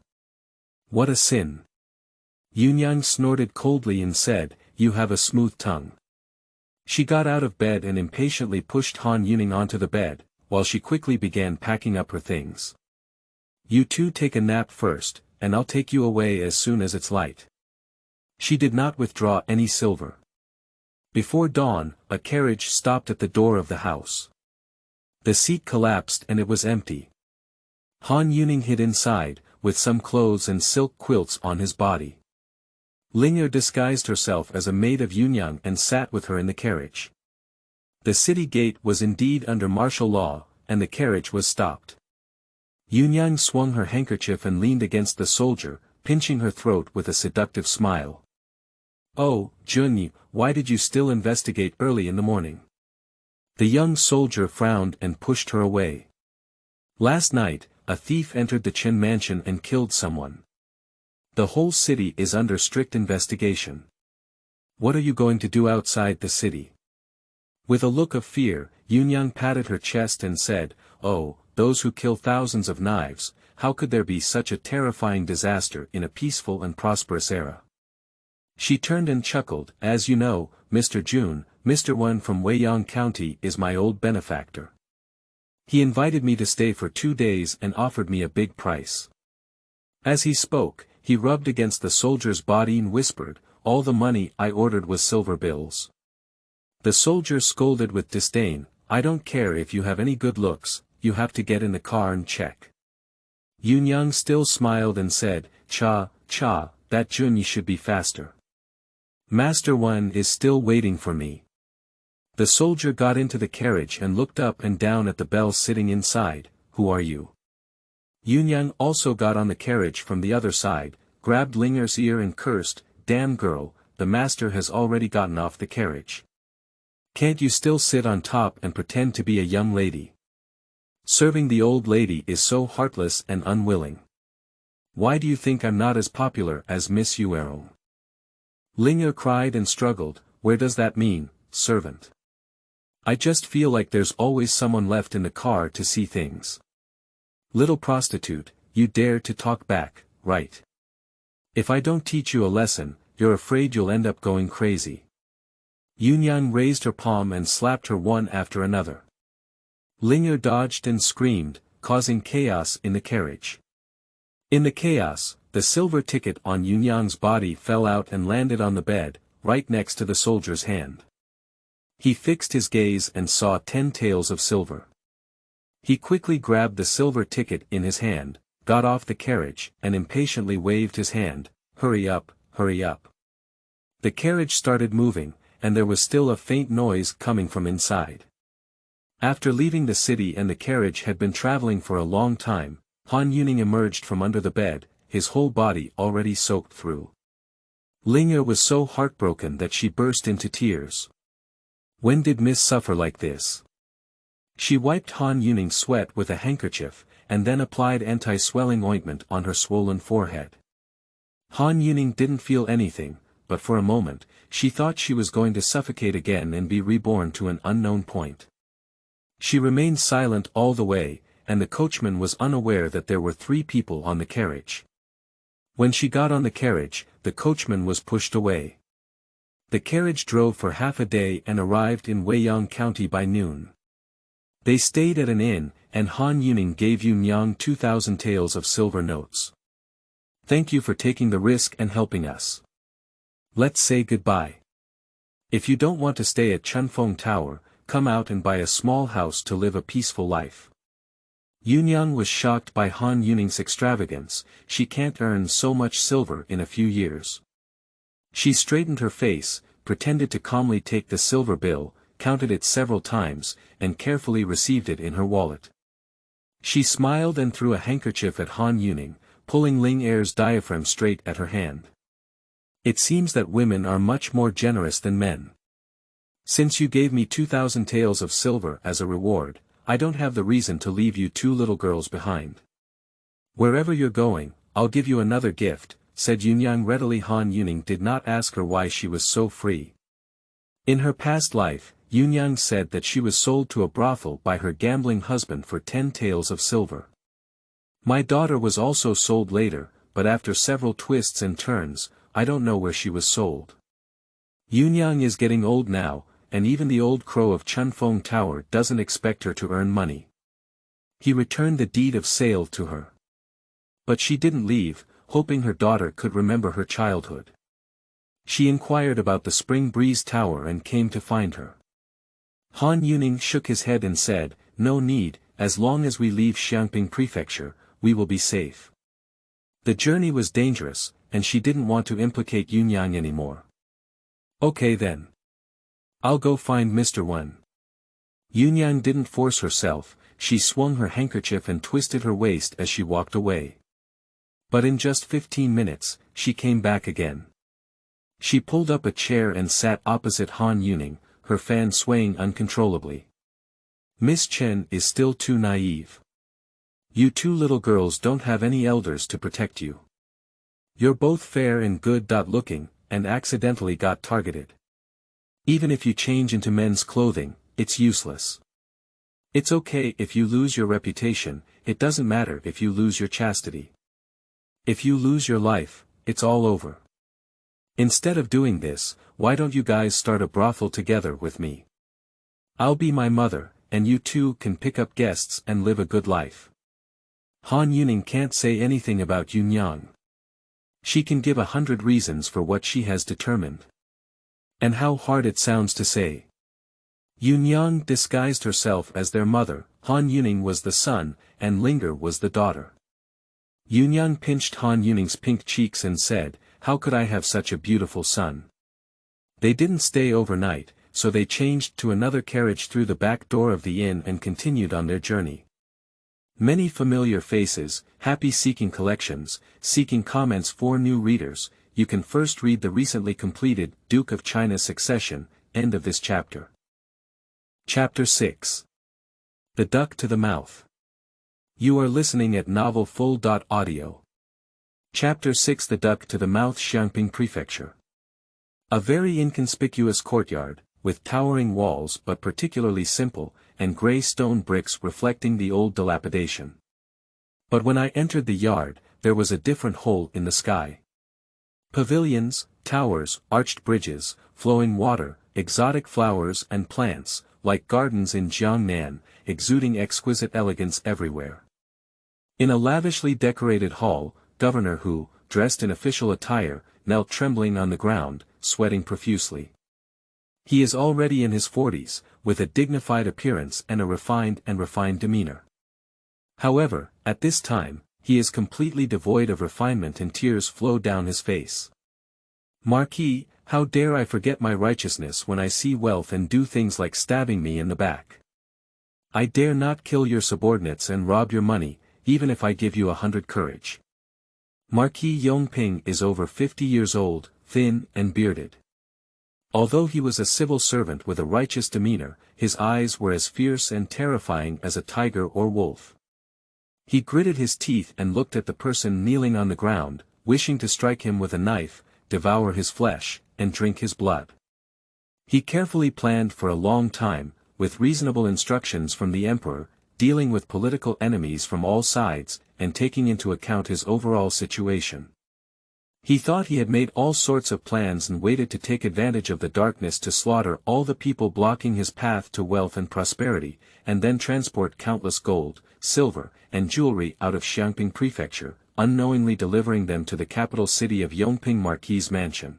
"What a sin!" Yuniang snorted coldly and said, "You have a smooth tongue." She got out of bed and impatiently pushed Han Youning onto the bed, while she quickly began packing up her things. "You two take a nap first, and I'll take you away as soon as it's light." She did not withdraw any silver. Before dawn, a carriage stopped at the door of the house. The seat collapsed and it was empty. Han Youning hid inside, with some clothes and silk quilts on his body. Ling'er disguised herself as a maid of Yuniang and sat with her in the carriage. The city gate was indeed under martial law, and the carriage was stopped. Yuniang swung her handkerchief and leaned against the soldier, pinching her throat with a seductive smile. "Oh, Junyi, why did you still investigate early in the morning?" The young soldier frowned and pushed her away. "Last night, a thief entered the Chen mansion and killed someone. The whole city is under strict investigation. What are you going to do outside the city?" With a look of fear, Yuniang patted her chest and said, "Oh, those who kill thousands of knives, how could there be such a terrifying disaster in a peaceful and prosperous era?" She turned and chuckled, "As you know, Mr. Jun, Mr. Wen from Weiyang County is my old benefactor. He invited me to stay for 2 days and offered me a big price." As he spoke, he rubbed against the soldier's body and whispered, "All the money I ordered was silver bills." The soldier scolded with disdain, "I don't care if you have any good looks, you have to get in the car and check." Yuniang still smiled and said, "Cha, that Junyi should be faster. Master Wen is still waiting for me." The soldier got into the carriage and looked up and down at the belle sitting inside. "Who are you?" Yuniang also got on the carriage from the other side, grabbed Ling'er's ear and cursed, "Damn girl, the master has already gotten off the carriage. Can't you still sit on top and pretend to be a young lady? Serving the old lady is so heartless and unwilling. Why do you think I'm not as popular as Miss Yuerong?" Ling'er cried and struggled, "Where does that mean, servant? I just feel like there's always someone left in the car to see things." "Little prostitute, you dare to talk back, right? If I don't teach you a lesson, you're afraid you'll end up going crazy." Yuniang raised her palm and slapped her one after another. Ling'er dodged and screamed, causing chaos in the carriage. In the chaos, the silver ticket on Yuniang's body fell out and landed on the bed, right next to the soldier's hand. He fixed his gaze and saw 10 taels of silver. He quickly grabbed the silver ticket in his hand, got off the carriage and impatiently waved his hand, "Hurry up, hurry up." The carriage started moving, and there was still a faint noise coming from inside. After leaving the city and the carriage had been traveling for a long time, Han Youning emerged from under the bed, his whole body already soaked through. Ling'er was so heartbroken that she burst into tears. When did Miss suffer like this? She wiped Han Yuning's sweat with a handkerchief, and then applied anti-swelling ointment on her swollen forehead. Han Youning didn't feel anything, but for a moment, she thought she was going to suffocate again and be reborn to an unknown point. She remained silent all the way, and the coachman was unaware that there were 3 people on the carriage. When she got on the carriage, the coachman was pushed away. The carriage drove for half a day and arrived in Weiyang County by noon. They stayed at an inn, and Han Youning gave Yuniang 2,000 taels of silver notes. "Thank you for taking the risk and helping us. Let's say goodbye. If you don't want to stay at Chunfeng Tower, come out and buy a small house to live a peaceful life." Yuniang was shocked by Han Yuning's extravagance. She can't earn so much silver in a few years. She straightened her face, pretended to calmly take the silver bill, counted it several times, and carefully received it in her wallet. She smiled and threw a handkerchief at Han Youning, pulling Ling'er's diaphragm straight at her hand. "It seems that women are much more generous than men. Since you gave me 2,000 taels of silver as a reward, I don't have the reason to leave you 2 little girls behind. Wherever you're going, I'll give you another gift," said Yuniang readily. Han Youning did not ask her why she was so free. In her past life, Yuniang said that she was sold to a brothel by her gambling husband for 10 taels of silver. "My daughter was also sold later, but after several twists and turns, I don't know where she was sold. Yuniang is getting old now, and even the old crow of Chunfeng Tower doesn't expect her to earn money." He returned the deed of sale to her. But she didn't leave, hoping her daughter could remember her childhood. She inquired about the Spring Breeze Tower and came to find her. Han Youning shook his head and said, "No need, as long as we leave Xiangping Prefecture, we will be safe." The journey was dangerous, and she didn't want to implicate Yuniang anymore. "Okay then. I'll go find Mr. Wen." Yuniang didn't force herself, she swung her handkerchief and twisted her waist as she walked away. But in just 15 minutes, she came back again. She pulled up a chair and sat opposite Han Youning, her fan swaying uncontrollably. "Miss Chen is still too naive. You 2 little girls don't have any elders to protect you. You're both fair and good-looking, and accidentally got targeted. Even if you change into men's clothing, it's useless. It's okay if you lose your reputation, it doesn't matter if you lose your chastity. If you lose your life, it's all over. Instead of doing this, why don't you guys start a brothel together with me? I'll be my mother, and you 2 can pick up guests and live a good life." Han Youning can't say anything about Yuniang. She can give 100 reasons for what she has determined. And how hard it sounds to say. Yuniang disguised herself as their mother, Han Youning was the son, and Ling'er was the daughter. Yuniang pinched Han Yuning's pink cheeks and said, "How could I have such a beautiful son?" They didn't stay overnight, so they changed to another carriage through the back door of the inn and continued on their journey. Many familiar faces, happy seeking collections, seeking comments for new readers. You can first read the recently completed Duke of China Succession, end of this chapter. Chapter 6. The Duck to the Mouth. You are listening at novelfull.audio. Chapter 6. The Duck to the Mouth. Xiangping Prefecture. A very inconspicuous courtyard, with towering walls but particularly simple, and grey stone bricks reflecting the old dilapidation. But when I entered the yard, there was a different hole in the sky. Pavilions, towers, arched bridges, flowing water, exotic flowers and plants, like gardens in Jiangnan, exuding exquisite elegance everywhere. In a lavishly decorated hall, Governor Hu, dressed in official attire, knelt trembling on the ground, sweating profusely. He is already in his 40s, with a dignified appearance and a refined demeanor. However, at this time, he is completely devoid of refinement and tears flow down his face. Marquis, how dare I forget my righteousness when I see wealth and do things like stabbing me in the back? I dare not kill your subordinates and rob your money, even if I give you 100 courage. Marquis Yongping is over 50 years old, thin and bearded. Although he was a civil servant with a righteous demeanor, his eyes were as fierce and terrifying as a tiger or wolf. He gritted his teeth and looked at the person kneeling on the ground, wishing to strike him with a knife, devour his flesh, and drink his blood. He carefully planned for a long time, with reasonable instructions from the emperor, dealing with political enemies from all sides, and taking into account his overall situation. He thought he had made all sorts of plans and waited to take advantage of the darkness to slaughter all the people blocking his path to wealth and prosperity, and then transport countless gold, silver, and jewelry out of Xiangping Prefecture, unknowingly delivering them to the capital city of Yongping Marquis' mansion.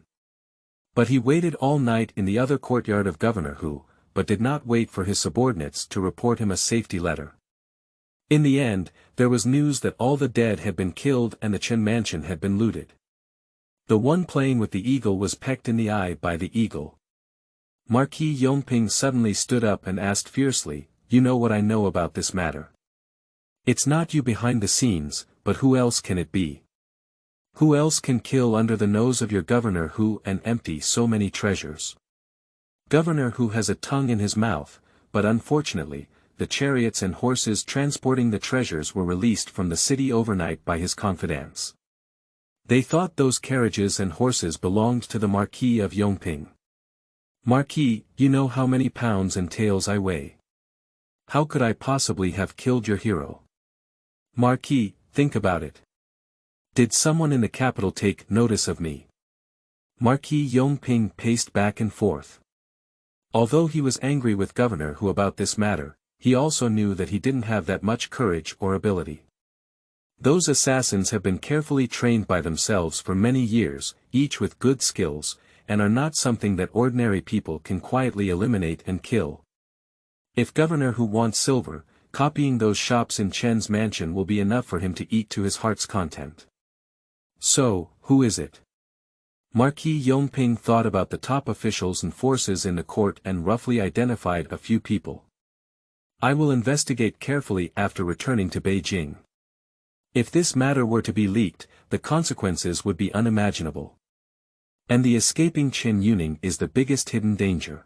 But he waited all night in the other courtyard of Governor Hu, but did not wait for his subordinates to report him a safety letter. In the end, there was news that all the dead had been killed and the Chen mansion had been looted. The one playing with the eagle was pecked in the eye by the eagle. Marquis Yongping suddenly stood up and asked fiercely, "You know what I know about this matter. It's not you behind the scenes, but who else can it be? Who else can kill under the nose of your Governor Hu and empty so many treasures? Governor Hu has a tongue in his mouth, but unfortunately, the chariots and horses transporting the treasures were released from the city overnight by his confidants. They thought those carriages and horses belonged to the Marquis of Yongping. Marquis, you know how many pounds and taels I weigh. How could I possibly have killed your hero? Marquis, think about it. Did someone in the capital take notice of me?" Marquis Yongping paced back and forth. Although he was angry with Governor Hu about this matter, he also knew that he didn't have that much courage or ability. Those assassins have been carefully trained by themselves for many years, each with good skills, and are not something that ordinary people can quietly eliminate and kill. If Governor Hu wants silver, copying those shops in Chen's mansion will be enough for him to eat to his heart's content. So, who is it? Marquis Yongping thought about the top officials and forces in the court and roughly identified a few people. I will investigate carefully after returning to Beijing. If this matter were to be leaked, the consequences would be unimaginable. And the escaping Chen Youning is the biggest hidden danger.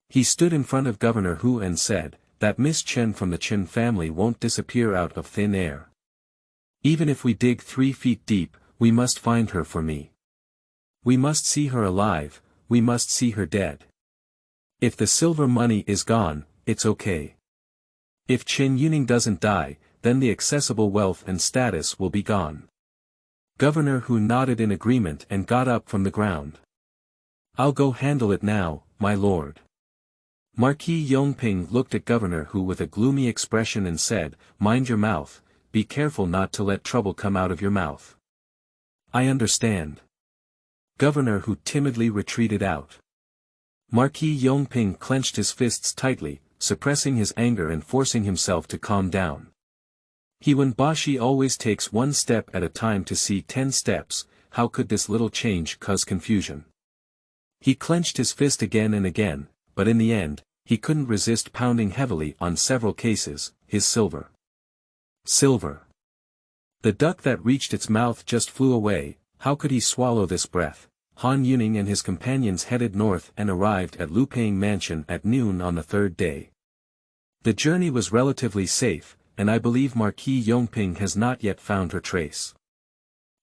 He stood in front of Governor Hu and said, that Miss Chen from the Chen family won't disappear out of thin air. Even if we dig 3 feet deep, we must find her for me. We must see her alive, we must see her dead. If the silver money is gone, it's okay. If Chen Youning doesn't die, then the accessible wealth and status will be gone. Governor Hu nodded in agreement and got up from the ground. I'll go handle it now, my lord. Marquis Yongping looked at Governor Hu with a gloomy expression and said, mind your mouth, be careful not to let trouble come out of your mouth. I understand. Governor Hu timidly retreated out. Marquis Yongping clenched his fists tightly, suppressing his anger and forcing himself to calm down. Bashi always takes 1 step at a time to see 10 steps, how could this little change cause confusion? He clenched his fist again and again, but in the end, he couldn't resist pounding heavily on several cases, his silver. Silver. The duck that reached its mouth just flew away, how could he swallow this breath? Han Youning and his companions headed north and arrived at Lupang Mansion at noon on the 3rd day. The journey was relatively safe, and I believe Marquis Yongping has not yet found her trace.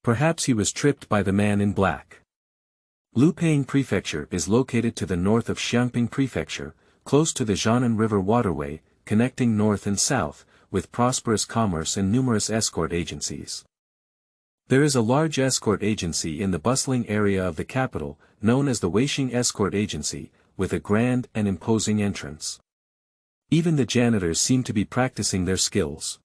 Perhaps he was tripped by the man in black. Lupang Prefecture is located to the north of Xiangping Prefecture, close to the Jianan River waterway, connecting north and south, with prosperous commerce and numerous escort agencies. There is a large escort agency in the bustling area of the capital, known as the Huoshan Escort Agency, with a grand and imposing entrance. Even the janitors seem to be practicing their skills.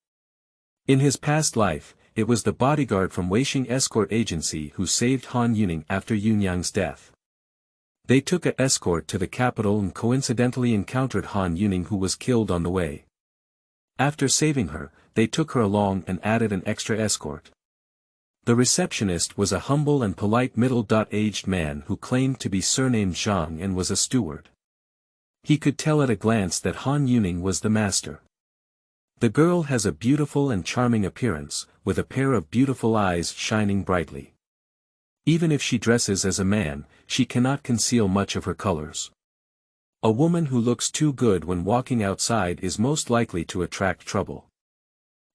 In his past life, it was the bodyguard from Huoshan escort agency who saved Han Youning after Yuniang's death. They took a escort to the capital and coincidentally encountered Han Youning, who was killed on the way. After saving her, they took her along and added an extra escort. The receptionist was a humble and polite middle-aged man who claimed to be surnamed Zhang and was a steward. He could tell at a glance that Han Youning was the master. The girl has a beautiful and charming appearance, with a pair of beautiful eyes shining brightly. Even if she dresses as a man, she cannot conceal much of her colors. A woman who looks too good when walking outside is most likely to attract trouble.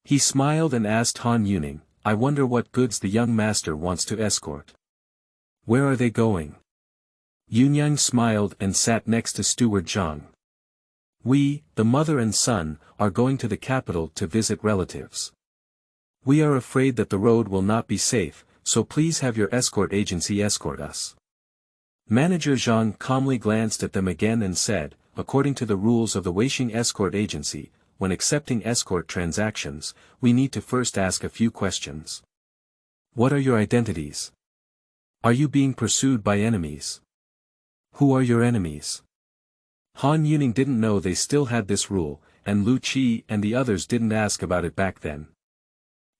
He smiled and asked Han Youning, "I wonder what goods the young master wants to escort. Where are they going?" Yuniang smiled and sat next to steward Zhang. "We, the mother and son, are going to the capital to visit relatives. We are afraid that the road will not be safe, so please have your escort agency escort us." Manager Zhang calmly glanced at them again and said, "According to the rules of the Huoshan escort agency, when accepting escort transactions, we need to first ask a few questions. What are your identities? Are you being pursued by enemies? Who are your enemies?" Han Youning didn't know they still had this rule, and Lu Qi and the others didn't ask about it back then.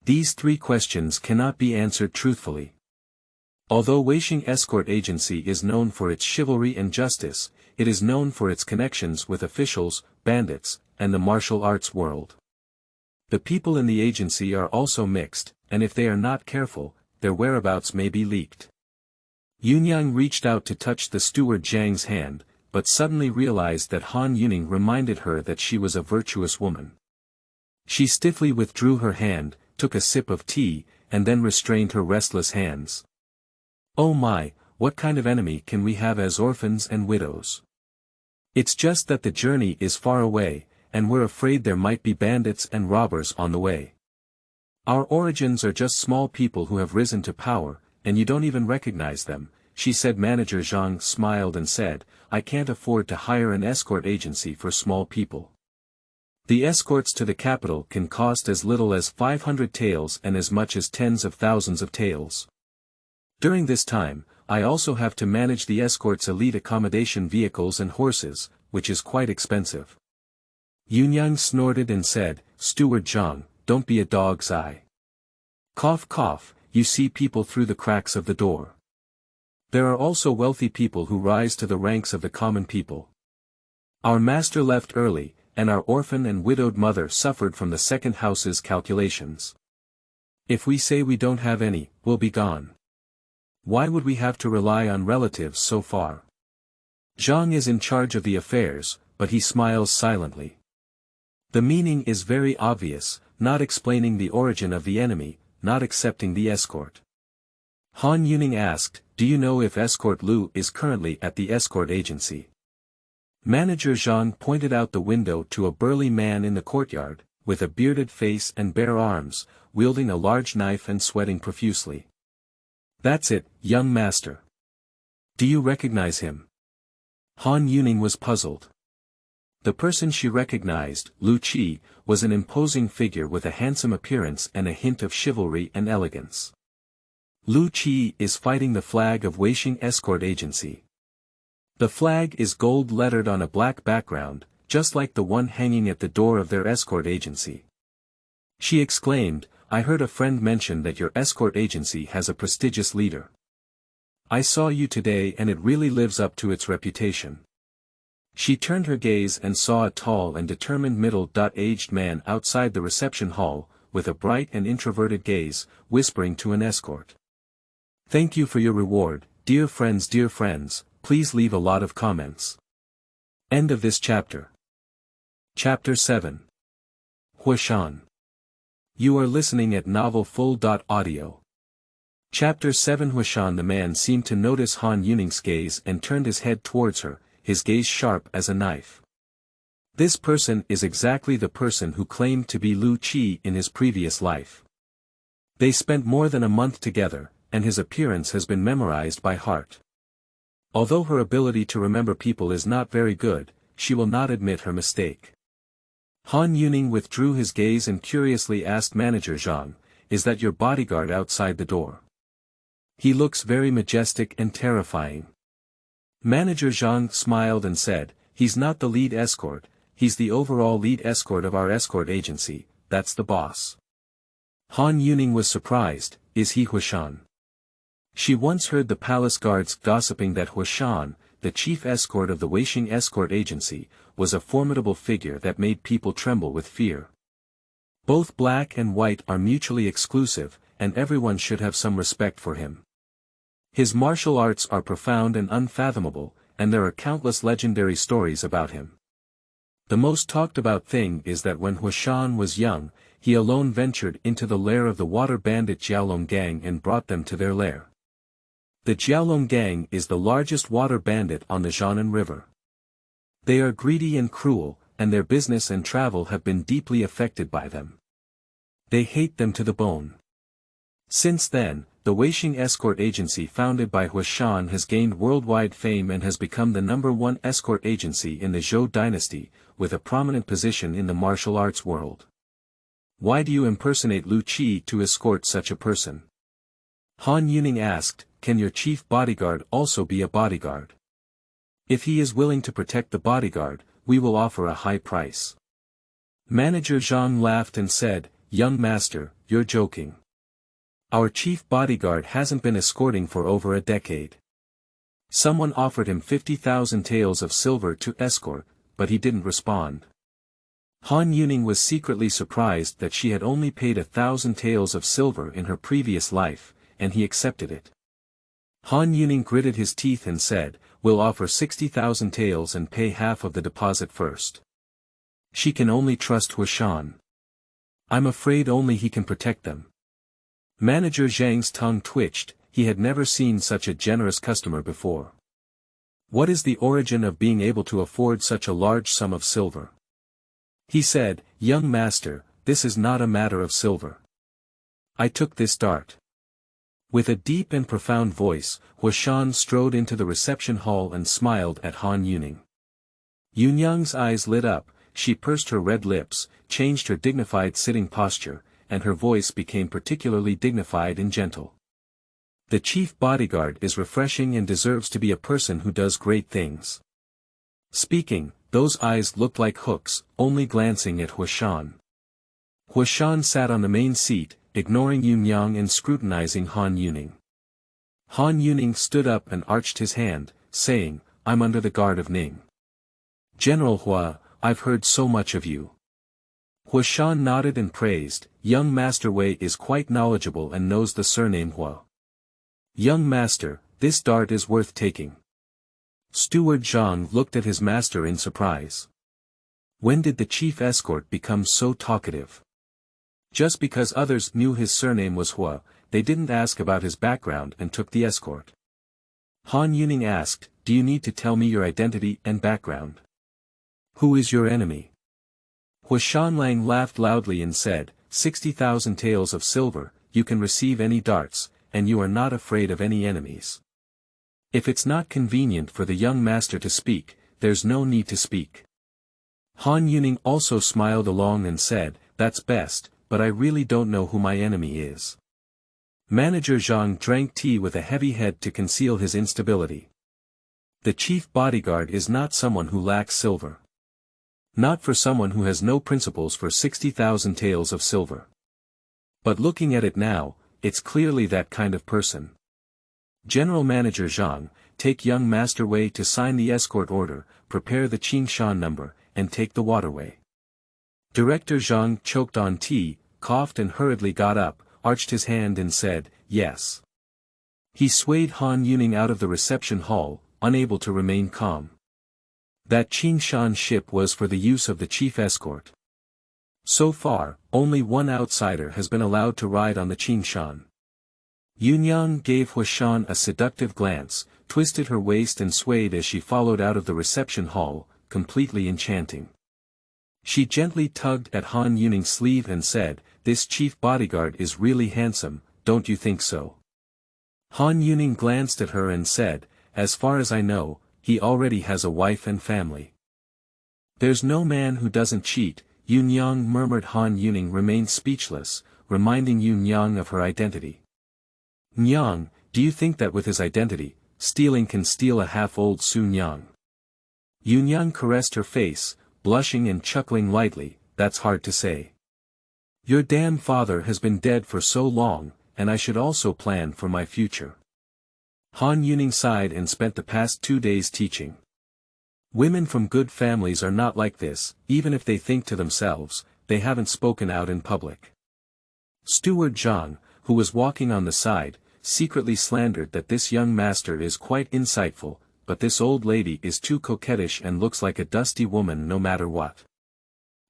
These three questions cannot be answered truthfully. Although Huoshan escort agency is known for its chivalry and justice, it is known for its connections with officials, bandits, and the martial arts world. The people in the agency are also mixed, and if they are not careful, their whereabouts may be leaked. Yuniang reached out to touch the steward Zhang's hand, but suddenly realized that Han Youning reminded her that she was a virtuous woman. She stiffly withdrew her hand, took a sip of tea, and then restrained her restless hands. "Oh my, what kind of enemy can we have as orphans and widows? It's just that the journey is far away, and we're afraid there might be bandits and robbers on the way. Our origins are just small people who have risen to power, and you don't even recognize them," she said. Manager Zhang smiled and said, "I can't afford to hire an escort agency for small people. The escorts to the capital can cost as little as 500 taels and as much as tens of thousands of taels. During this time, I also have to manage the escort's elite accommodation vehicles and horses, which is quite expensive." Yuniang snorted and said, "Steward Zhang, don't be a dog's eye. Cough cough, you see people through the cracks of the door. There are also wealthy people who rise to the ranks of the common people. Our master left early, and our orphan and widowed mother suffered from the second house's calculations. If we say we don't have any, we'll be gone. Why would we have to rely on relatives so far?" Zhang is in charge of the affairs, but he smiles silently. The meaning is very obvious, not explaining the origin of the enemy, not accepting the escort. Han Youning asked, "Do you know if escort Lu is currently at the escort agency?" Manager Zhang pointed out the window to a burly man in the courtyard, with a bearded face and bare arms, wielding a large knife and sweating profusely. "That's it, young master. Do you recognize him?" Han Youning was puzzled. The person she recognized, Lu Qi, was an imposing figure with a handsome appearance and a hint of chivalry and elegance. Lu Qi is fighting the flag of Huoshan escort agency. The flag is gold-lettered on a black background, just like the one hanging at the door of their escort agency. She exclaimed, "I heard a friend mention that your escort agency has a prestigious leader. I saw you today and it really lives up to its reputation." She turned her gaze and saw a tall and determined middle-aged man outside the reception hall, with a bright and introverted gaze, whispering to an escort. "Thank you for your reward, dear friends, please leave a lot of comments." End of this chapter. Chapter 7. Huoshan. You are listening at novelfull.audio. Chapter 7. Huoshan. The man seemed to notice Han Yuning's gaze and turned his head towards her, his gaze sharp as a knife. This person is exactly the person who claimed to be Lu Qi in his previous life. They spent more than a month together, and his appearance has been memorized by heart. Although her ability to remember people is not very good, she will not admit her mistake. Han Youning withdrew his gaze and curiously asked Manager Zhang, "Is that your bodyguard outside the door? He looks very majestic and terrifying." Manager Zhang smiled and said, "He's not the lead escort, he's the overall lead escort of our escort agency, that's the boss." Han Youning was surprised, "Is he Huoshan?" She once heard the palace guards gossiping that Huoshan, the chief escort of the Weisheng escort agency, was a formidable figure that made people tremble with fear. Both black and white are mutually exclusive, and everyone should have some respect for him. His martial arts are profound and unfathomable, and there are countless legendary stories about him. The most talked about thing is that when Huoshan was young, he alone ventured into the lair of the water bandit Jiaolong gang and brought them to their lair. The Jiaolong gang is the largest water bandit on the Jianan River. They are greedy and cruel, and their business and travel have been deeply affected by them. They hate them to the bone. Since then, the Weisheng escort agency founded by Huoshan has gained worldwide fame and has become the #1 escort agency in the Zhou dynasty, with a prominent position in the martial arts world. Why do you impersonate Lu Qi to escort such a person? Han Youning asked, "Can your chief bodyguard also be a bodyguard? If he is willing to protect the bodyguard, we will offer a high price." Manager Zhang laughed and said, "Young master, you're joking. Our chief bodyguard hasn't been escorting for over a decade. Someone offered him 50,000 taels of silver to escort, but he didn't respond." Han Youning was secretly surprised that she had only paid 1,000 taels of silver in her previous life, and he accepted it. Han Youning gritted his teeth and said, "We'll offer 60,000 taels and pay half of the deposit first." She can only trust Huoshan. I'm afraid only he can protect them. Manager Zhang's tongue twitched, he had never seen such a generous customer before. What is the origin of being able to afford such a large sum of silver? He said, "Young master, this is not a matter of silver. I took this dart." With a deep and profound voice, Huoshan strode into the reception hall and smiled at Han Youning. Yuniang's eyes lit up, she pursed her red lips, changed her dignified sitting posture, and her voice became particularly dignified and gentle. The chief bodyguard is refreshing and deserves to be a person who does great things. Speaking, those eyes looked like hooks, only glancing at Huoshan. Huoshan sat on the main seat, ignoring Yuniang and scrutinizing Han Youning. Han Youning stood up and arched his hand, saying, "I'm under the guard of Ning. General Hua, I've heard so much of you." Huoshan nodded and praised, "Young Master Wei is quite knowledgeable and knows the surname Hua. Young master, this dart is worth taking." Steward Zhang looked at his master in surprise. When did the chief escort become so talkative? Just because others knew his surname was Hua, they didn't ask about his background and took the escort. Han Youning asked, "Do you need to tell me your identity and background? Who is your enemy?" Huoshan Lang laughed loudly and said, 60,000 taels of silver, you can receive any darts, and you are not afraid of any enemies. If it's not convenient for the young master to speak, there's no need to speak." Han Youning also smiled along and said, "That's best, but I really don't know who my enemy is." Manager Zhang drank tea with a heavy head to conceal his instability. The chief bodyguard is not someone who lacks silver. Not for someone who has no principles for 60,000 taels of silver. But looking at it now, it's clearly that kind of person. General Manager Zhang, take young Master Wei to sign the escort order, prepare the Qingshan number, and take the waterway. Director Zhang choked on tea, coughed and hurriedly got up, arched his hand and said, "Yes." He swayed Han Youning out of the reception hall, unable to remain calm. That Qingshan ship was for the use of the chief escort. So far, only one outsider has been allowed to ride on the Qingshan. Yuniang gave Huoshan a seductive glance, twisted her waist and swayed as she followed out of the reception hall, completely enchanting. She gently tugged at Han Youning's sleeve and said, "This chief bodyguard is really handsome, don't you think so?" Han Youning glanced at her and said, "As far as I know, he already has a wife and family." "There's no man who doesn't cheat, Yuniang murmured. Han Youning remained speechless, reminding Yuniang of her identity. Nyang, do you think that with his identity, stealing can steal a half-old Su Nyang? Yuniang caressed her face, blushing and chuckling lightly. That's hard to say. Your damn father has been dead for so long, and I should also plan for my future. Han Youning sighed and spent the past 2 days teaching. Women from good families are not like this. Even if they think to themselves, they haven't spoken out in public. Steward Zhang, who was walking on the side, secretly slandered that this young master is quite insightful, but this old lady is too coquettish and looks like a dusty woman no matter what.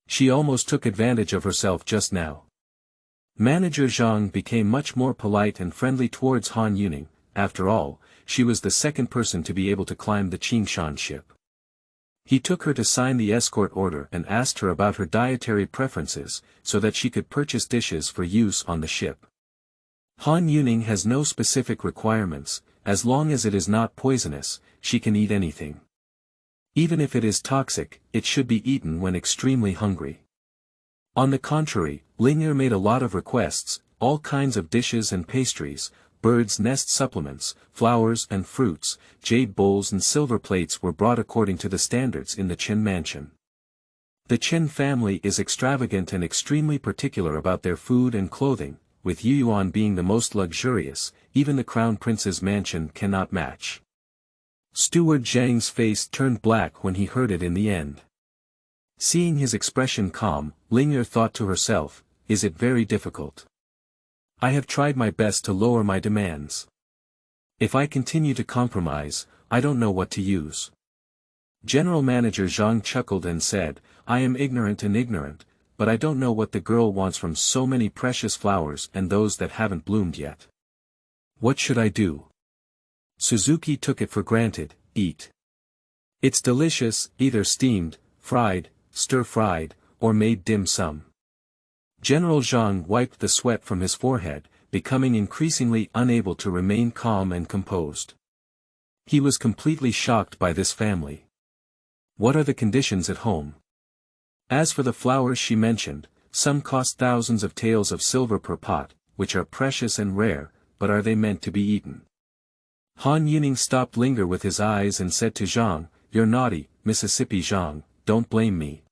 She almost took advantage of herself just now. Manager Zhang became much more polite and friendly towards Han Youning. After all, she was the second person to be able to climb the Qingshan ship. He took her to sign the escort order and asked her about her dietary preferences, so that she could purchase dishes for use on the ship. Han Youning has no specific requirements. As long as it is not poisonous, she can eat anything. Even if it is toxic, it should be eaten when extremely hungry. On the contrary, Ling'er made a lot of requests, all kinds of dishes and pastries, birds' nest supplements, flowers and fruits, jade bowls and silver plates were brought according to the standards in the Chen mansion. The Chen family is extravagant and extremely particular about their food and clothing, with Yuyuan being the most luxurious. Even the crown prince's mansion cannot match. Steward Zhang's face turned black when he heard it in the end. Seeing his expression calm, Ling'er thought to herself, is it very difficult? I have tried my best to lower my demands. If I continue to compromise, I don't know what to use. General Manager Zhang chuckled and said, I am ignorant, but I don't know what the girl wants from so many precious flowers and those that haven't bloomed yet. What should I do? Suzuki took it for granted, eat. It's delicious, either steamed, fried, stir-fried, or made dim sum. General Zhang wiped the sweat from his forehead, becoming increasingly unable to remain calm and composed. He was completely shocked by this family. What are the conditions at home? As for the flowers she mentioned, some cost thousands of taels of silver per pot, which are precious and rare, but are they meant to be eaten? Han Youning stopped Ling'er with his eyes and said to Zhang, You're naughty, Mississippi Zhang, don't blame me.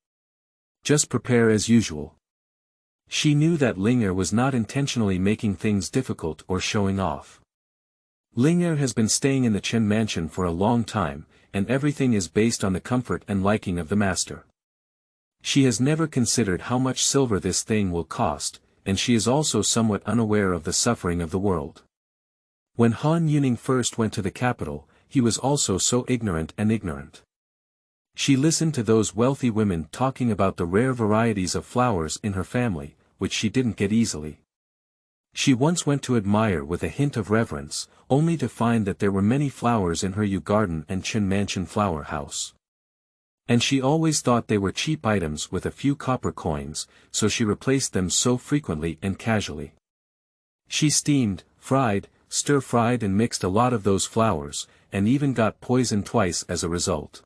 Just prepare as usual. She knew that Ling'er was not intentionally making things difficult or showing off. Ling'er has been staying in the Chen mansion for a long time, and everything is based on the comfort and liking of the master. She has never considered how much silver this thing will cost, and she is also somewhat unaware of the suffering of the world. When Han Youning first went to the capital, he was also so ignorant. She listened to those wealthy women talking about the rare varieties of flowers in her family, which she didn't get easily. She once went to admire with a hint of reverence, only to find that there were many flowers in her Yu garden and Chen mansion flower house. And she always thought they were cheap items with a few copper coins, so she replaced them so frequently and casually. She steamed, fried, stir-fried and mixed a lot of those flowers, and even got poisoned twice as a result.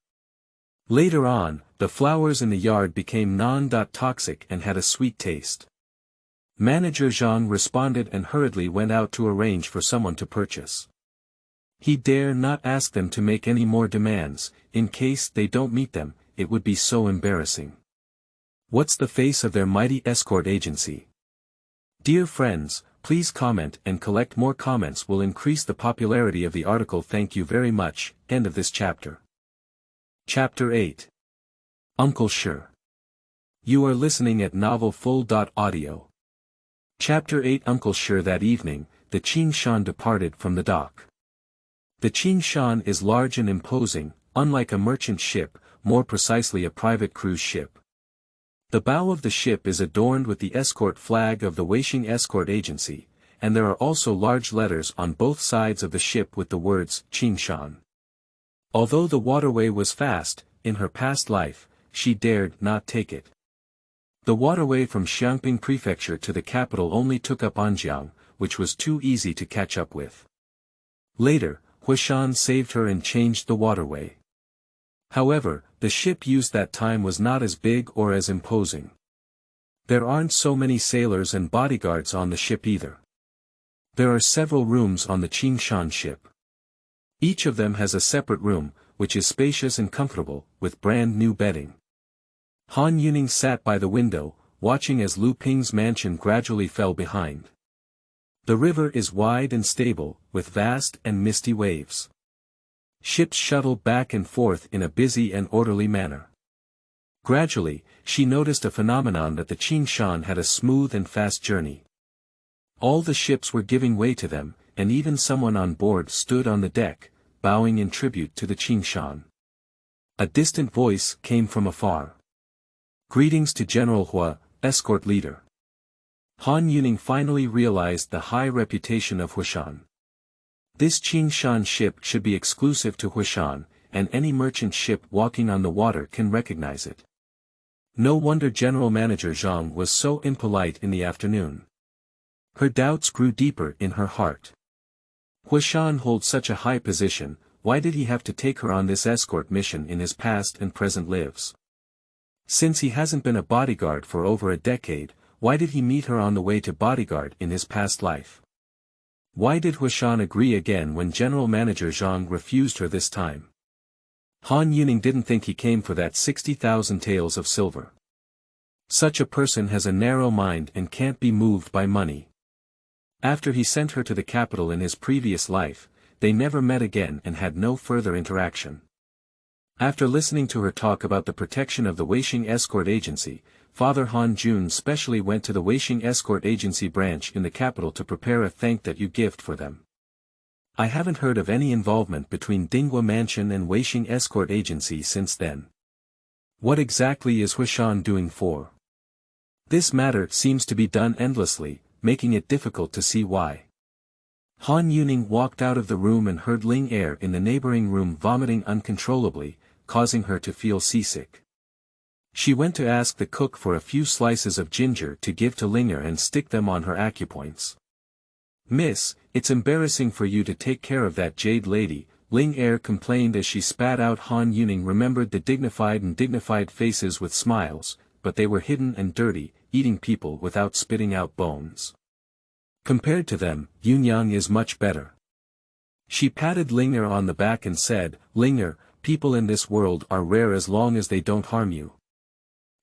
Later on, the flowers in the yard became non-toxic and had a sweet taste. Manager Zhang responded and hurriedly went out to arrange for someone to purchase. He dare not ask them to make any more demands. In case they don't meet them, it would be so embarrassing. What's the face of their mighty escort agency? Dear friends, please comment and collect more comments will increase the popularity of the article. Thank you very much. End of this chapter. Chapter 8. Uncle Sure. You are listening at novelfull.audio. Chapter 8. Uncle Sure. That evening, the Qingshan departed from the dock. The Qingshan is large and imposing, unlike a merchant ship, more precisely a private cruise ship. The bow of the ship is adorned with the escort flag of the Weixing Escort Agency, and there are also large letters on both sides of the ship with the words Qingshan. Although the waterway was fast, in her past life, she dared not take it. The waterway from Xiangping Prefecture to the capital only took up Anjiang, which was too easy to catch up with. Later, Huoshan saved her and changed the waterway. However, the ship used that time was not as big or as imposing. There aren't so many sailors and bodyguards on the ship either. There are several rooms on the Qingshan ship. Each of them has a separate room, which is spacious and comfortable, with brand new bedding. Han Youning sat by the window, watching as Lu Ping's mansion gradually fell behind. The river is wide and stable, with vast and misty waves. Ships shuttle back and forth in a busy and orderly manner. Gradually, she noticed a phenomenon that the Qingshan had a smooth and fast journey. All the ships were giving way to them, and even someone on board stood on the deck, bowing in tribute to the Qingshan. A distant voice came from afar. "Greetings to General Hua, escort leader." Han Youning finally realized the high reputation of Huoshan. This Qingshan ship should be exclusive to Huoshan, and any merchant ship walking on the water can recognize it. No wonder General Manager Zhang was so impolite in the afternoon. Her doubts grew deeper in her heart. Huoshan holds such a high position, why did he have to take her on this escort mission in his past and present lives? Since he hasn't been a bodyguard for over a decade, why did he meet her on the way to bodyguard in his past life? Why did Huoshan agree again when General Manager Zhang refused her this time? Han Youning didn't think he came for that 60,000 taels of silver. Such a person has a narrow mind and can't be moved by money. After he sent her to the capital in his previous life, they never met again and had no further interaction. After listening to her talk about the protection of the Weisheng Escort Agency, Father Han Jun specially went to the Weisheng Escort Agency branch in the capital to prepare a thank-you gift for them. I haven't heard of any involvement between Dingguo Mansion and Weisheng Escort Agency since then. What exactly is Huoshan doing for? This matter seems to be done endlessly, making it difficult to see why. Han Youning walked out of the room and heard Ling Er in the neighboring room vomiting uncontrollably, causing her to feel seasick. She went to ask the cook for a few slices of ginger to give to Ling Er and stick them on her acupoints. "Miss, it's embarrassing for you to take care of that jade lady," Ling Er complained as she spat out. Han Youning remembered the dignified faces with smiles, but they were hidden and dirty, eating people without spitting out bones. Compared to them, Yuniang is much better. She patted Ling Er on the back and said, "Ling Er, people in this world are rare as long as they don't harm you.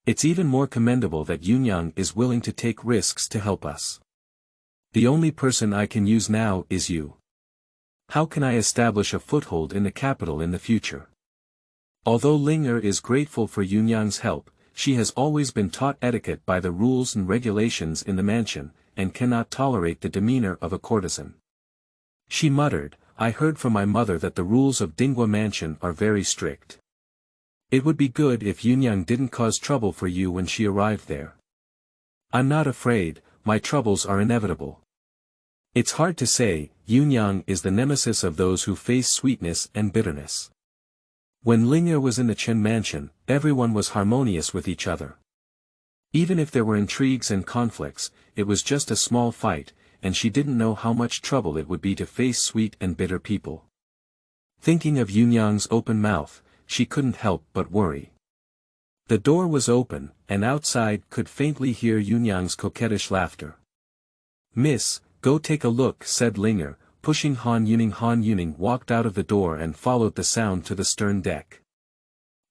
It's even more commendable that Yuniang is willing to take risks to help us. The only person I can use now is you. How can I establish a foothold in the capital in the future?" Although Ling Er is grateful for Yuniang's help, she has always been taught etiquette by the rules and regulations in the mansion, and cannot tolerate the demeanor of a courtesan. She muttered, "I heard from my mother that the rules of Dingguo Mansion are very strict. It would be good if Yuniang didn't cause trouble for you when she arrived there." "I'm not afraid, my troubles are inevitable." It's hard to say, Yuniang is the nemesis of those who face sweetness and bitterness. When Ling Er was in the Chen mansion, everyone was harmonious with each other. Even if there were intrigues and conflicts, it was just a small fight, and she didn't know how much trouble it would be to face sweet and bitter people. Thinking of Yuniang's open mouth, she couldn't help but worry. The door was open, and outside could faintly hear Yuniang's coquettish laughter. "Miss, go take a look," said Ling Er, pushing Han Youning. Han Youning walked out of the door and followed the sound to the stern deck.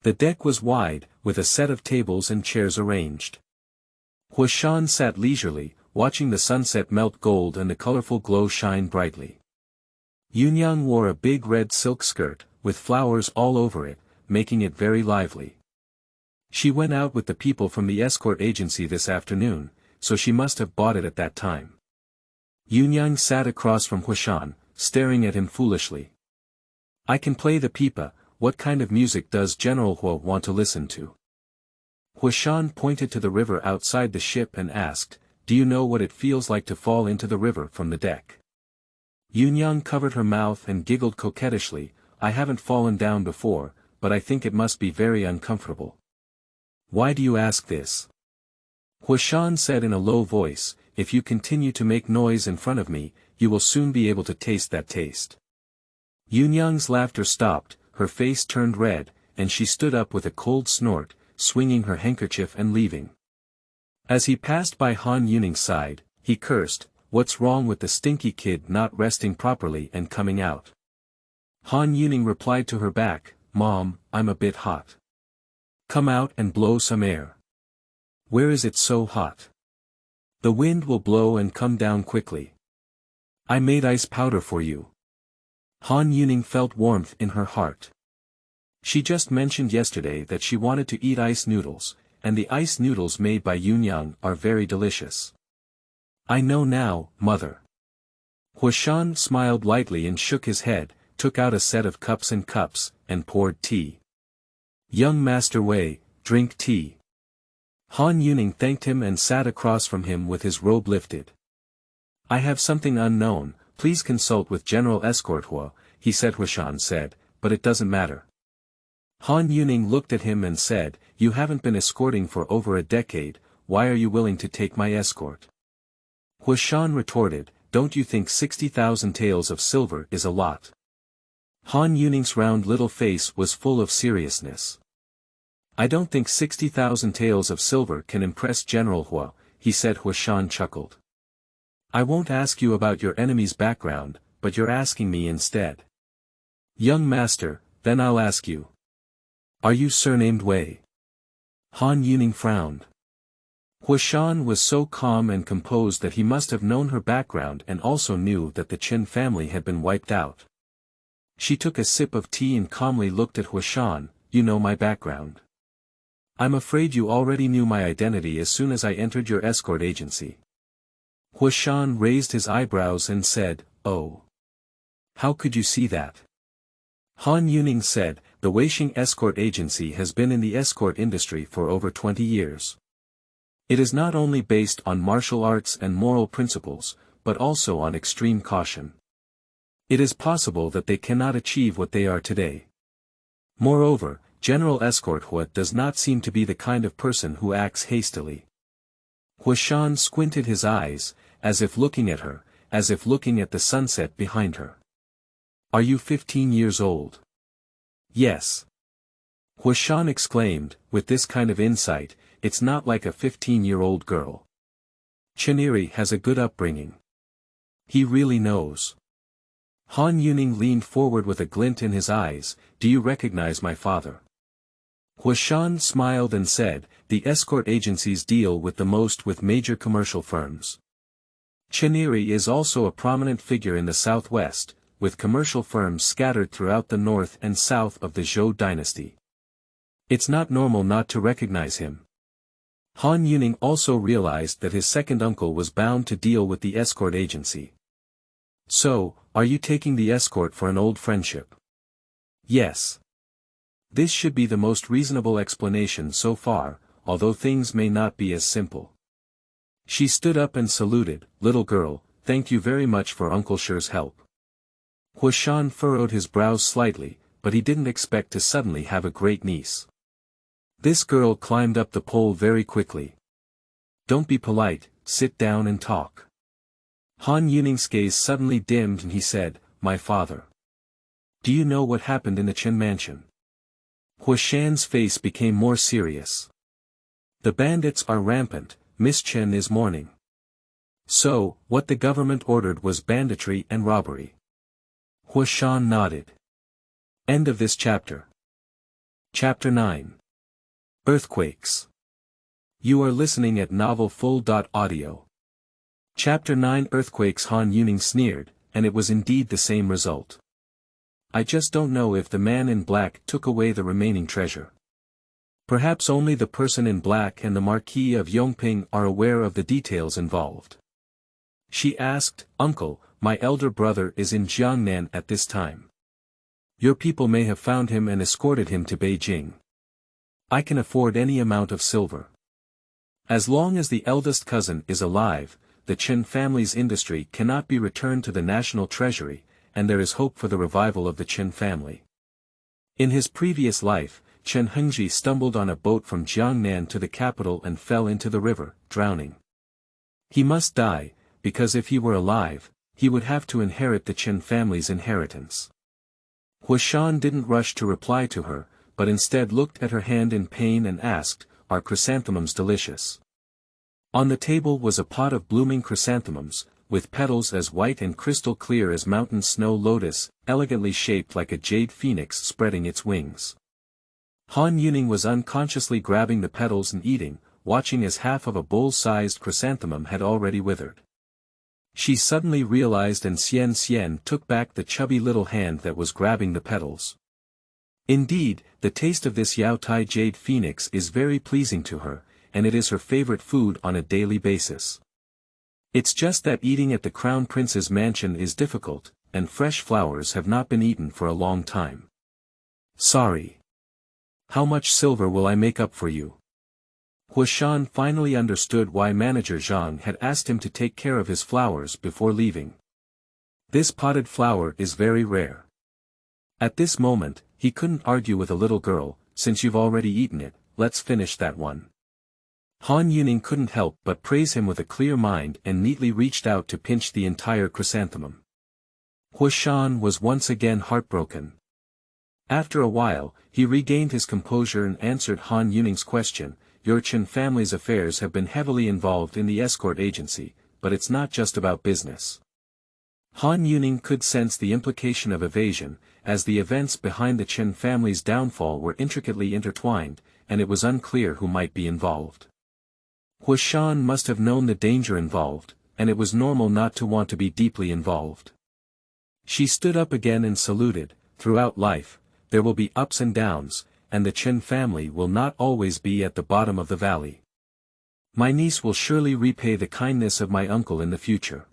The deck was wide, with a set of tables and chairs arranged. Huoshan sat leisurely, watching the sunset melt gold and the colorful glow shine brightly. Yuniang wore a big red silk skirt, with flowers all over it, making it very lively. She went out with the people from the escort agency this afternoon, so she must have bought it at that time. Yuniang sat across from Huoshan, staring at him foolishly. "I can play the pipa, what kind of music does General Hua want to listen to?" Huoshan pointed to the river outside the ship and asked, "Do you know what it feels like to fall into the river from the deck?" Yuniang covered her mouth and giggled coquettishly, "I haven't fallen down before, but I think it must be very uncomfortable." "Why do you ask this?" Huoshan said in a low voice, "If you continue to make noise in front of me, you will soon be able to taste that taste." Yuniang's laughter stopped, her face turned red, and she stood up with a cold snort, swinging her handkerchief and leaving. As he passed by Han Yuning's side, he cursed, "What's wrong with the stinky kid not resting properly and coming out?" Han Yuning replied to her back, "Mom, I'm a bit hot. Come out and blow some air." "Where is it so hot?" "The wind will blow and come down quickly. I made ice powder for you." Han Yuning felt warmth in her heart. She just mentioned yesterday that she wanted to eat ice noodles, and the ice noodles made by Yuniang are very delicious. "I know now, mother." Huoshan smiled lightly and shook his head, took out a set of cups, and poured tea. "Young Master Wei, drink tea." Han Yuning thanked him and sat across from him with his robe lifted. "I have something unknown, please consult with General Escort Hua," he said. Huoshan said, "But it doesn't matter." Han Yuning looked at him and said, "You haven't been escorting for over a decade, why are you willing to take my escort?" Huoshan retorted, "Don't you think 60,000 taels of silver is a lot?" Han Yuning's round little face was full of seriousness. "I don't think 60,000 taels of silver can impress General Hua," he said. Huoshan chuckled. "I won't ask you about your enemy's background, but you're asking me instead." "Young master, then I'll ask you. Are you surnamed Wei?" Han Yuning frowned. Huoshan was so calm and composed that he must have known her background and also knew that the Qin family had been wiped out. She took a sip of tea and calmly looked at Huoshan, "You know my background. I'm afraid you already knew my identity as soon as I entered your escort agency." Huoshan raised his eyebrows and said, "Oh. How could you see that?" Han Yuning said, "The Weixing Escort Agency has been in the escort industry for over 20 years. It is not only based on martial arts and moral principles, but also on extreme caution. It is possible that they cannot achieve what they are today. Moreover, General Escort Hua does not seem to be the kind of person who acts hastily." Huoshan squinted his eyes, as if looking at her, as if looking at the sunset behind her. "Are you 15 years old?" "Yes." Huoshan exclaimed, with this kind of insight, "It's not like a 15-year-old girl. Chiniri has a good upbringing. He really knows." Han Yuning leaned forward with a glint in his eyes, "Do you recognize my father?" Huoshan smiled and said, "The escort agencies deal with major commercial firms. Chiniri is also a prominent figure in the southwest, with commercial firms scattered throughout the north and south of the Zhou dynasty. It's not normal not to recognize him." Han Yuning also realized that his second uncle was bound to deal with the escort agency. "So, are you taking the escort for an old friendship?" "Yes." This should be the most reasonable explanation so far, although things may not be as simple. She stood up and saluted, "Little girl, thank you very much for Uncle Shi's help." Huoshan furrowed his brows slightly, but he didn't expect to suddenly have a great niece. This girl climbed up the pole very quickly. "Don't be polite, sit down and talk." Han Yuning's gaze suddenly dimmed and he said, "My father. Do you know what happened in the Qin mansion?" Huoshan's face became more serious. "The bandits are rampant, Miss Chen is mourning." "So, what the government ordered was banditry and robbery." Huoshan nodded. End of this chapter. Chapter 9. Earthquakes. You are listening at novelfull.audio. Chapter 9 Earthquakes. Han Yuning sneered, and it was indeed the same result. "I just don't know if the man in black took away the remaining treasure. Perhaps only the person in black and the Marquis of Yongping are aware of the details involved." She asked, "Uncle, my elder brother is in Jiangnan at this time. Your people may have found him and escorted him to Beijing. I can afford any amount of silver. As long as the eldest cousin is alive, the Qin family's industry cannot be returned to the national treasury, and there is hope for the revival of the Qin family." In his previous life, Chen Hengji stumbled on a boat from Jiangnan to the capital and fell into the river, drowning. He must die, because if he were alive, he would have to inherit the Qin family's inheritance. Huoshan didn't rush to reply to her, but instead looked at her hand in pain and asked, "Are chrysanthemums delicious?" On the table was a pot of blooming chrysanthemums, with petals as white and crystal clear as mountain snow lotus, elegantly shaped like a jade phoenix spreading its wings. Youning was unconsciously grabbing the petals and eating, watching as half of a bowl-sized chrysanthemum had already withered. She suddenly realized and Xian took back the chubby little hand that was grabbing the petals. Indeed, the taste of this Yao Tai jade phoenix is very pleasing to her, and it is her favorite food on a daily basis. It's just that eating at the Crown Prince's mansion is difficult, and fresh flowers have not been eaten for a long time. Sorry. How much silver will I make up for you? Huoshan finally understood why manager Zhang had asked him to take care of his flowers before leaving. This potted flower is very rare. At this moment, he couldn't argue with a little girl, since you've already eaten it, let's finish that one. Youning couldn't help but praise him with a clear mind and neatly reached out to pinch the entire chrysanthemum. Huoshan was once again heartbroken. After a while, he regained his composure and answered Yuning's question. Your Chen family's affairs have been heavily involved in the escort agency, but it's not just about business. Yuning could sense the implication of evasion, as the events behind the Chen family's downfall were intricately intertwined, and it was unclear who might be involved. Huoshan must have known the danger involved, and it was normal not to want to be deeply involved. She stood up again and saluted. Throughout life, there will be ups and downs, and the Chen family will not always be at the bottom of the valley. My niece will surely repay the kindness of my uncle in the future.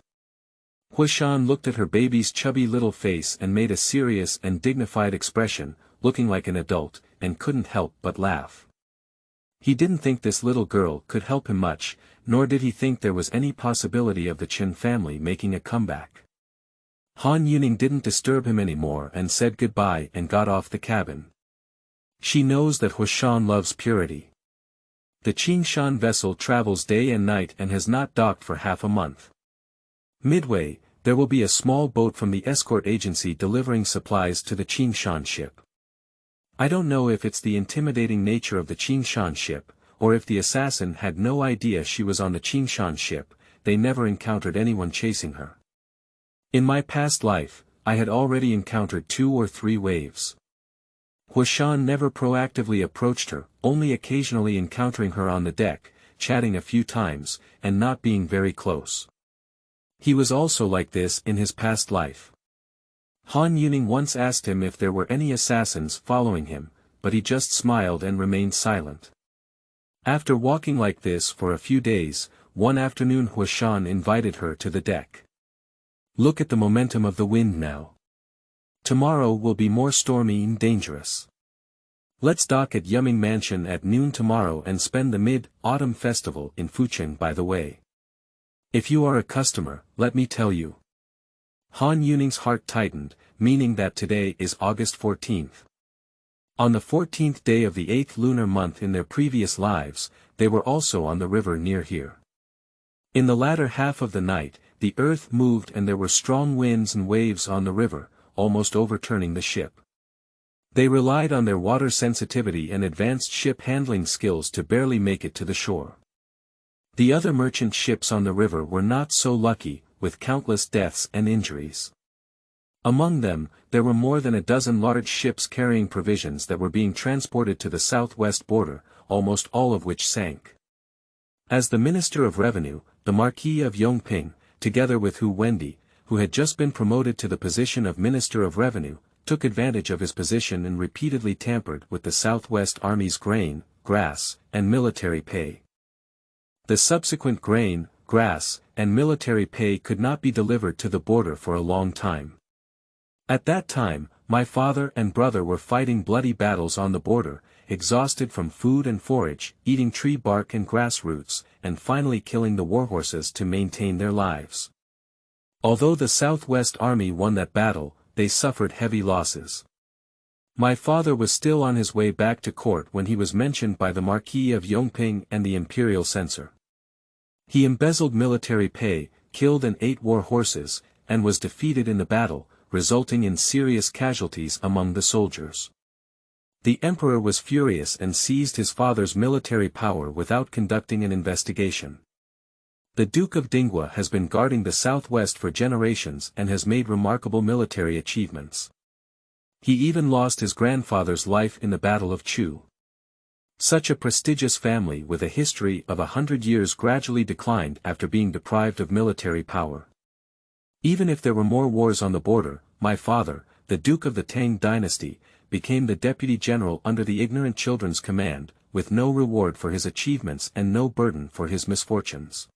Huoshan looked at her baby's chubby little face and made a serious and dignified expression, looking like an adult, and couldn't help but laugh. He didn't think this little girl could help him much, nor did he think there was any possibility of the Chen family making a comeback. Yuning didn't disturb him anymore and said goodbye and got off the cabin. She knows that Huoshan loves purity. The Qingshan vessel travels day and night and has not docked for half a month. Midway, there will be a small boat from the escort agency delivering supplies to the Qingshan ship. I don't know if it's the intimidating nature of the Qingshan ship, or if the assassin had no idea she was on the Qingshan ship. They never encountered anyone chasing her. In my past life, I had already encountered 2 or 3 waves. Huoshan never proactively approached her, only occasionally encountering her on the deck, chatting a few times, and not being very close. He was also like this in his past life. Yuning once asked him if there were any assassins following him, but he just smiled and remained silent. After walking like this for a few days, one afternoon Huoshan invited her to the deck. Look at the momentum of the wind now. Tomorrow will be more stormy and dangerous. Let's dock at Yuniang Mansion at noon tomorrow and spend the Mid-Autumn Festival in Fucheng by the way. If you are a customer, let me tell you. Yuning's heart tightened, meaning that today is August 14th. On the 14th day of the 8th lunar month in their previous lives, they were also on the river near here. In the latter half of the night, the earth moved and there were strong winds and waves on the river, almost overturning the ship. They relied on their water sensitivity and advanced ship handling skills to barely make it to the shore. The other merchant ships on the river were not so lucky, with countless deaths and injuries. Among them, there were more than a dozen large ships carrying provisions that were being transported to the southwest border, almost all of which sank. As the Minister of Revenue, the Marquis of Yongping, together with Hu Wendi, who had just been promoted to the position of Minister of Revenue, took advantage of his position and repeatedly tampered with the Southwest Army's grain, grass, and military pay. The subsequent grain, grass, and military pay could not be delivered to the border for a long time. At that time, my father and brother were fighting bloody battles on the border, exhausted from food and forage, eating tree bark and grass roots, and finally killing the warhorses to maintain their lives. Although the Southwest Army won that battle, they suffered heavy losses. My father was still on his way back to court when he was mentioned by the Marquis of Yongping and the imperial censor. He embezzled military pay, killed and ate war horses, and was defeated in the battle, resulting in serious casualties among the soldiers. The emperor was furious and seized his father's military power without conducting an investigation. The Duke of Dingguo has been guarding the southwest for generations and has made remarkable military achievements. He even lost his grandfather's life in the Battle of Chu. Such a prestigious family with a history of 100 years gradually declined after being deprived of military power. Even if there were more wars on the border, my father, the Duke of the Tang dynasty, became the deputy general under the ignorant children's command, with no reward for his achievements and no burden for his misfortunes.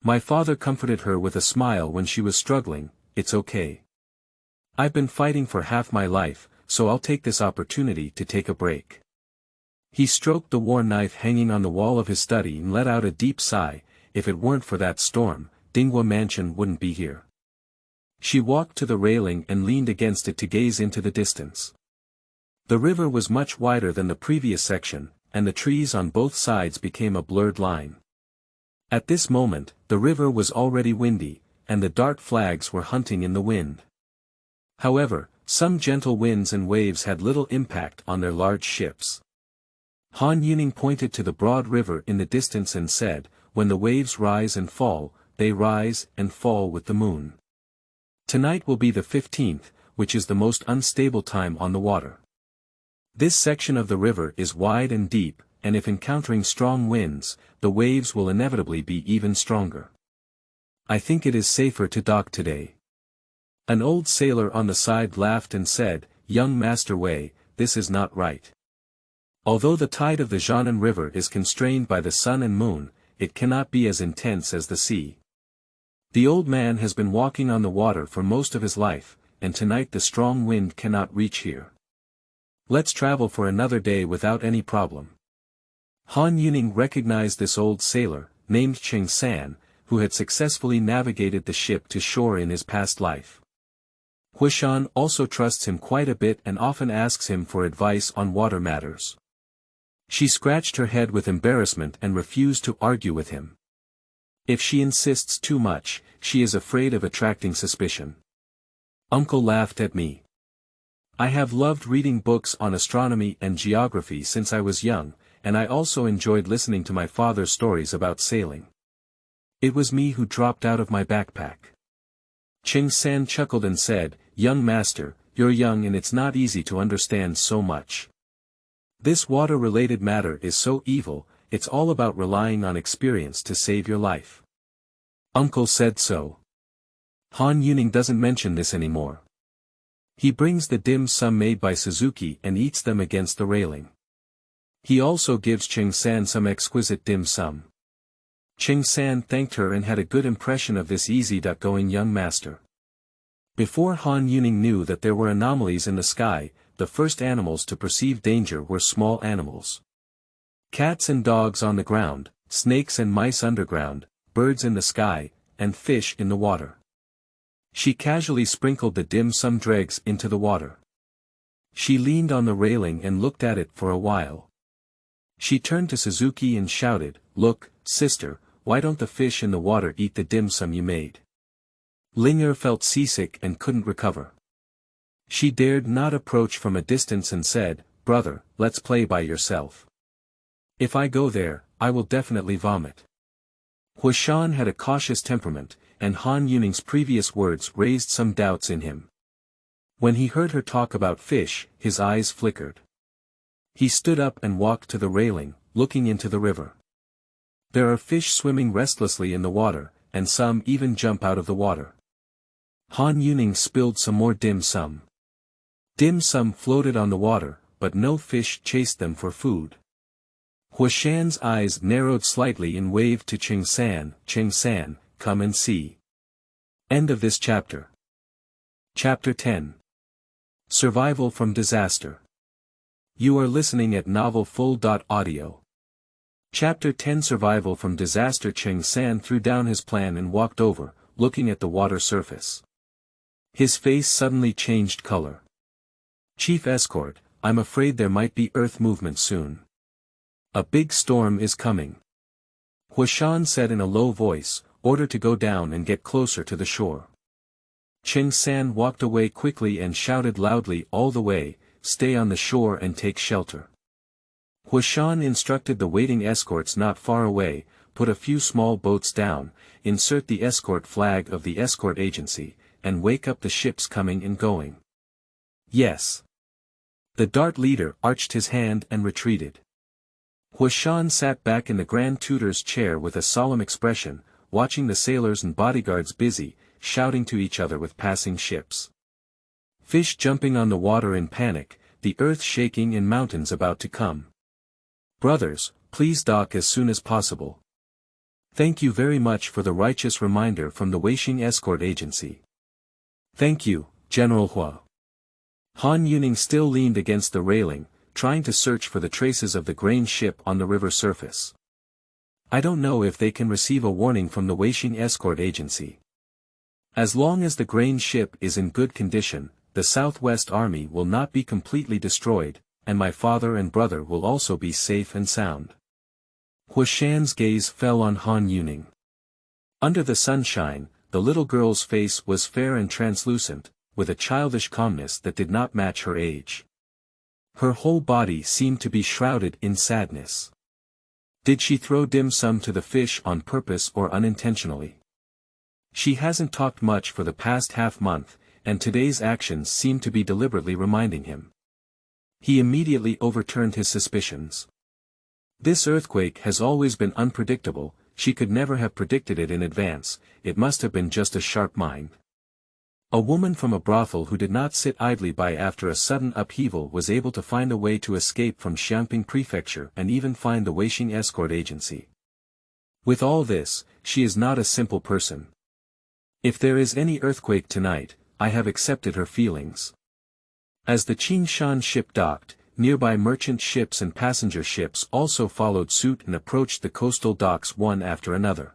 My father comforted her with a smile when she was struggling. It's okay. I've been fighting for half my life, so I'll take this opportunity to take a break. He stroked the war knife hanging on the wall of his study and let out a deep sigh. If it weren't for that storm, Dingguo Mansion wouldn't be here. She walked to the railing and leaned against it to gaze into the distance. The river was much wider than the previous section, and the trees on both sides became a blurred line. At this moment, the river was already windy, and the dark flags were hunting in the wind. However, some gentle winds and waves had little impact on their large ships. Han Youning pointed to the broad river in the distance and said, "When the waves rise and fall, they rise and fall with the moon. Tonight will be the 15th, which is the most unstable time on the water. This section of the river is wide and deep, and if encountering strong winds, the waves will inevitably be even stronger. I think it is safer to dock today." An old sailor on the side laughed and said, "Young Master Wei, this is not right. Although the tide of the Jianan River is constrained by the sun and moon, it cannot be as intense as the sea. The old man has been walking on the water for most of his life, and tonight the strong wind cannot reach here. Let's travel for another day without any problem." Han Youning recognized this old sailor, named Cheng San, who had successfully navigated the ship to shore in his past life. Huoshan also trusts him quite a bit and often asks him for advice on water matters. She scratched her head with embarrassment and refused to argue with him. If she insists too much, she is afraid of attracting suspicion. Uncle laughed at me. I have loved reading books on astronomy and geography since I was young, and I also enjoyed listening to my father's stories about sailing. It was me who dropped out of my backpack. Cheng San chuckled and said, "Young master, you're young and it's not easy to understand so much. This water-related matter is so evil, it's all about relying on experience to save your life." Uncle said so. Han Youning doesn't mention this anymore. He brings the dim sum made by Suzuki and eats them against the railing. He also gives Cheng San some exquisite dim sum. Cheng San thanked her and had a good impression of this easy-going young master. Before Han Youning knew that there were anomalies in the sky, the first animals to perceive danger were small animals. Cats and dogs on the ground, snakes and mice underground, birds in the sky, and fish in the water. She casually sprinkled the dim sum dregs into the water. She leaned on the railing and looked at it for a while. She turned to Suzuki and shouted, "Look, sister, why don't the fish in the water eat the dim sum you made?" Linger felt seasick and couldn't recover. She dared not approach from a distance and said, "Brother, let's play by yourself. If I go there, I will definitely vomit." Huoshan had a cautious temperament, and Han Youning's previous words raised some doubts in him. When he heard her talk about fish, his eyes flickered. He stood up and walked to the railing, looking into the river. There are fish swimming restlessly in the water, and some even jump out of the water. Han Youning spilled some more dim sum. Dim sum floated on the water, but no fish chased them for food. Huoshan's eyes narrowed slightly and waved to Cheng San, "Cheng San, come and see." End of this chapter. Chapter 10. Survival from Disaster. You are listening at novelfull.audio. Chapter 10. Survival from Disaster. Cheng San threw down his plan and walked over, looking at the water surface. His face suddenly changed color. "Chief Escort, I'm afraid there might be earth movement soon. A big storm is coming." Huoshan said in a low voice, "Order to go down and get closer to the shore." Cheng San walked away quickly and shouted loudly all the way, "Stay on the shore and take shelter." Huoshan instructed the waiting escorts not far away, put a few small boats down, insert the escort flag of the escort agency, and wake up the ships coming and going. Yes. The Dart leader arched his hand and retreated. Huoshan sat back in the Grand Tutor's chair with a solemn expression, watching the sailors and bodyguards busy, shouting to each other with passing ships. Fish jumping on the water in panic, the earth shaking in mountains about to come. Brothers, please dock as soon as possible. Thank you very much for the righteous reminder from the Weishing Escort Agency. Thank you, General Hua. Han Youning still leaned against the railing, trying to search for the traces of the grain ship on the river surface. I don't know if they can receive a warning from the Weishing Escort Agency. As long as the grain ship is in good condition, the Southwest Army will not be completely destroyed, and my father and brother will also be safe and sound. Huoshan's gaze fell on Han Youning. Under the sunshine, the little girl's face was fair and translucent, with a childish calmness that did not match her age. Her whole body seemed to be shrouded in sadness. Did she throw dim sum to the fish on purpose or unintentionally? She hasn't talked much for the past half-month, and today's actions seem to be deliberately reminding him. He immediately overturned his suspicions. This earthquake has always been unpredictable, she could never have predicted it in advance, it must have been just a sharp mind. A woman from a brothel who did not sit idly by after a sudden upheaval was able to find a way to escape from Xiangping Prefecture and even find the Weishing Escort Agency. With all this, she is not a simple person. If there is any earthquake tonight, I have accepted her feelings. As the Qingshan ship docked, nearby merchant ships and passenger ships also followed suit and approached the coastal docks one after another.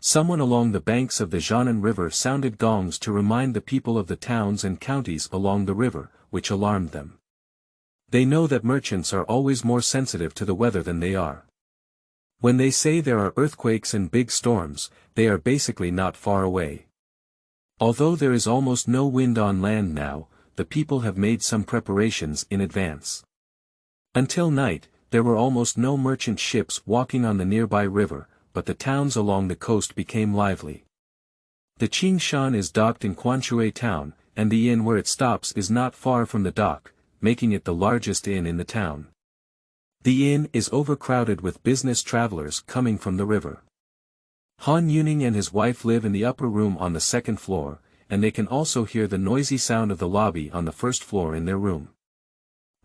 Someone along the banks of the Jianan River sounded gongs to remind the people of the towns and counties along the river, which alarmed them. They know that merchants are always more sensitive to the weather than they are. When they say there are earthquakes and big storms, they are basically not far away. Although there is almost no wind on land now, the people have made some preparations in advance. Until night, there were almost no merchant ships walking on the nearby river, but the towns along the coast became lively. The Qingshan is docked in Quanshui town, and the inn where it stops is not far from the dock, making it the largest inn in the town. The inn is overcrowded with business travelers coming from the river. Han Youning and his wife live in the upper room on the second floor, and they can also hear the noisy sound of the lobby on the first floor in their room.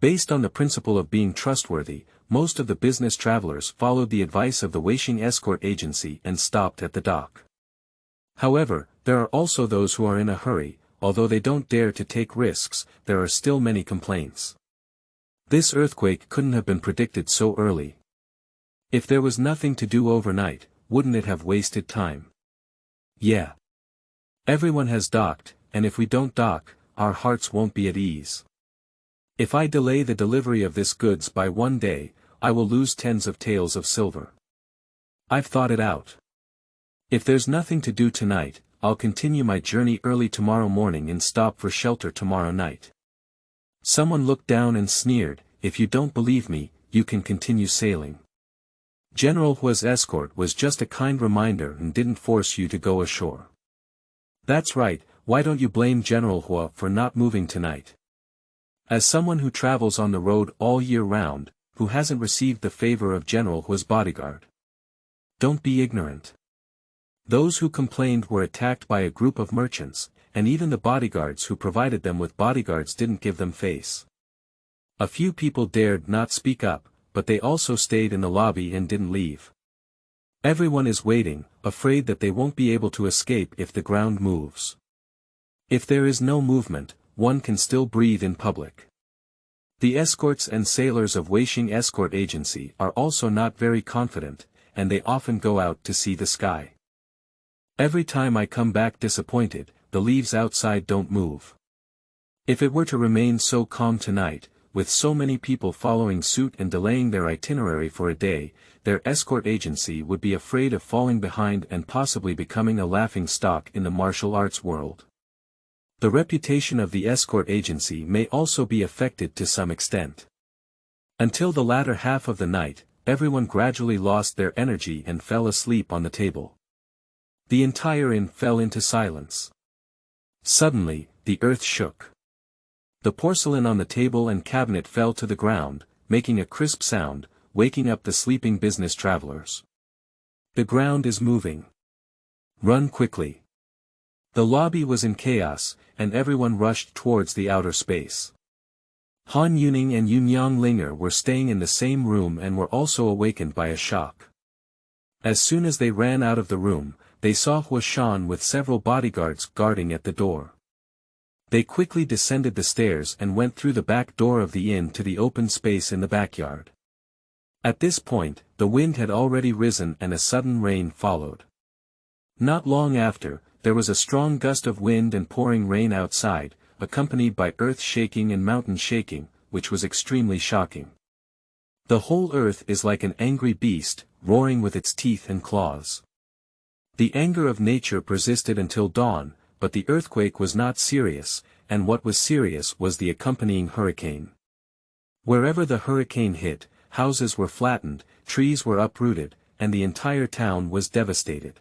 Based on the principle of being trustworthy, most of the business travelers followed the advice of the Weishing Escort Agency and stopped at the dock. However, there are also those who are in a hurry, although they don't dare to take risks, there are still many complaints. This earthquake couldn't have been predicted so early. If there was nothing to do overnight, wouldn't it have wasted time? Yeah. Everyone has docked, and if we don't dock, our hearts won't be at ease. If I delay the delivery of this goods by one day, I will lose tens of taels of silver. I've thought it out. If there's nothing to do tonight, I'll continue my journey early tomorrow morning and stop for shelter tomorrow night. Someone looked down and sneered, if you don't believe me, you can continue sailing. General Hua's escort was just a kind reminder and didn't force you to go ashore. That's right, why don't you blame General Hua for not moving tonight? As someone who travels on the road all year round, who hasn't received the favor of General Hua's bodyguard. Don't be ignorant. Those who complained were attacked by a group of merchants, and even the bodyguards who provided them with bodyguards didn't give them face. A few people dared not speak up, but they also stayed in the lobby and didn't leave. Everyone is waiting, afraid that they won't be able to escape if the ground moves. If there is no movement, one can still breathe in public. The escorts and sailors of Weishing Escort Agency are also not very confident, and they often go out to see the sky. Every time I come back disappointed, the leaves outside don't move. If it were to remain so calm tonight, with so many people following suit and delaying their itinerary for a day, their escort agency would be afraid of falling behind and possibly becoming a laughingstock in the martial arts world. The reputation of the escort agency may also be affected to some extent. Until the latter half of the night, everyone gradually lost their energy and fell asleep on the table. The entire inn fell into silence. Suddenly, the earth shook. The porcelain on the table and cabinet fell to the ground, making a crisp sound, waking up the sleeping business travelers. The ground is moving. Run quickly. The lobby was in chaos, and everyone rushed towards the outer space. Han Youning and Yuniang were staying in the same room and were also awakened by a shock. As soon as they ran out of the room, they saw Huoshan with several bodyguards guarding at the door. They quickly descended the stairs and went through the back door of the inn to the open space in the backyard. At this point, the wind had already risen and a sudden rain followed. Not long after, there was a strong gust of wind and pouring rain outside, accompanied by earth shaking and mountain shaking, which was extremely shocking. The whole earth is like an angry beast, roaring with its teeth and claws. The anger of nature persisted until dawn, but the earthquake was not serious, and what was serious was the accompanying hurricane. Wherever the hurricane hit, houses were flattened, trees were uprooted, and the entire town was devastated.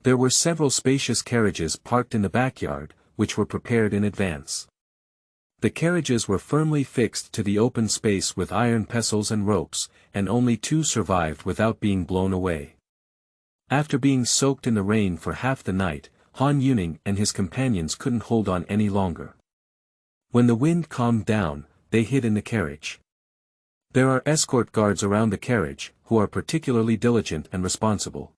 There were several spacious carriages parked in the backyard, which were prepared in advance. The carriages were firmly fixed to the open space with iron pestles and ropes, and only 2 survived without being blown away. After being soaked in the rain for half the night, Han Youning and his companions couldn't hold on any longer. When the wind calmed down, they hid in the carriage. There are escort guards around the carriage, who are particularly diligent and responsible.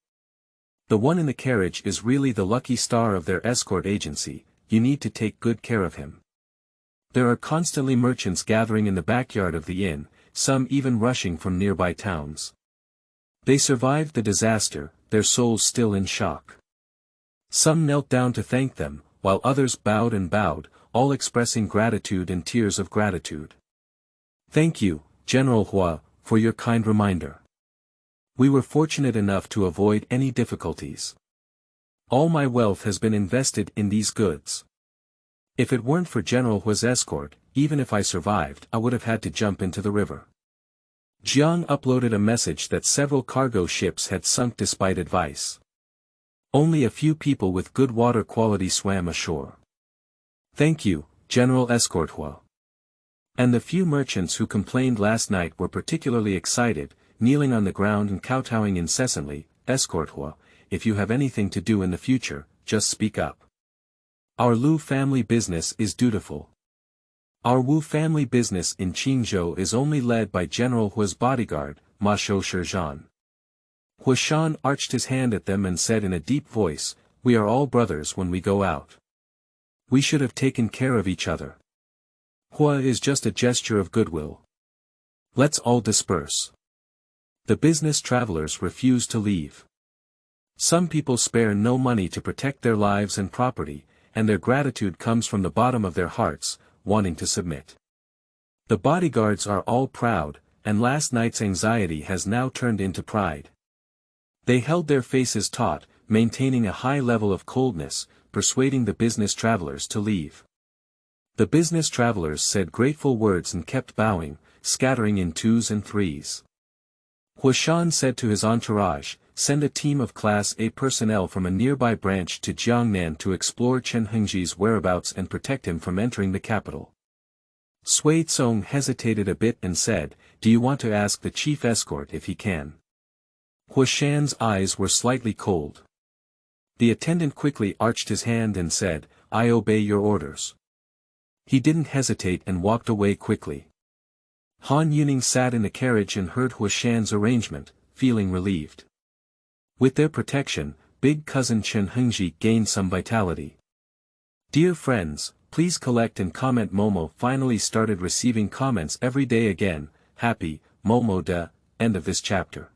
The one in the carriage is really the lucky star of their escort agency. You need to take good care of him. There are constantly merchants gathering in the backyard of the inn, some even rushing from nearby towns. They survived the disaster, their souls still in shock. Some knelt down to thank them, while others bowed and bowed, all expressing gratitude and tears of gratitude. Thank you, General Hua, for your kind reminder. We were fortunate enough to avoid any difficulties. All my wealth has been invested in these goods. If it weren't for General Hua's escort, even if I survived, I would have had to jump into the river. Jiang uploaded a message that several cargo ships had sunk despite advice. Only a few people with good water quality swam ashore. Thank you, General Escort Hua. And the few merchants who complained last night were particularly excited, kneeling on the ground and kowtowing incessantly. Escort Hua, if you have anything to do in the future, just speak up. Our Lu family business is dutiful. Our Wu family business in Qingzhou is only led by General Hua's bodyguard, Ma Shou Shizhan. Huoshan arched his hand at them and said in a deep voice, we are all brothers when we go out. We should have taken care of each other. Hua is just a gesture of goodwill. Let's all disperse. The business travelers refuse to leave. Some people spare no money to protect their lives and property, and their gratitude comes from the bottom of their hearts, wanting to submit. The bodyguards are all proud, and last night's anxiety has now turned into pride. They held their faces taut, maintaining a high level of coldness, persuading the business travelers to leave. The business travelers said grateful words and kept bowing, scattering in 2s and 3s. Huoshan said to his entourage, send a team of Class A personnel from a nearby branch to Jiangnan to explore Chen Hengji's whereabouts and protect him from entering the capital. Sui Tsong hesitated a bit and said, do you want to ask the chief escort if he can? Huoshan's eyes were slightly cold. The attendant quickly arched his hand and said, I obey your orders. He didn't hesitate and walked away quickly. Han Youning sat in the carriage and heard Huoshan's arrangement, feeling relieved. With their protection, big cousin Chen Hengji gained some vitality. Dear friends, please collect and comment. Momo finally started receiving comments every day again. Happy, Momo da, end of this chapter.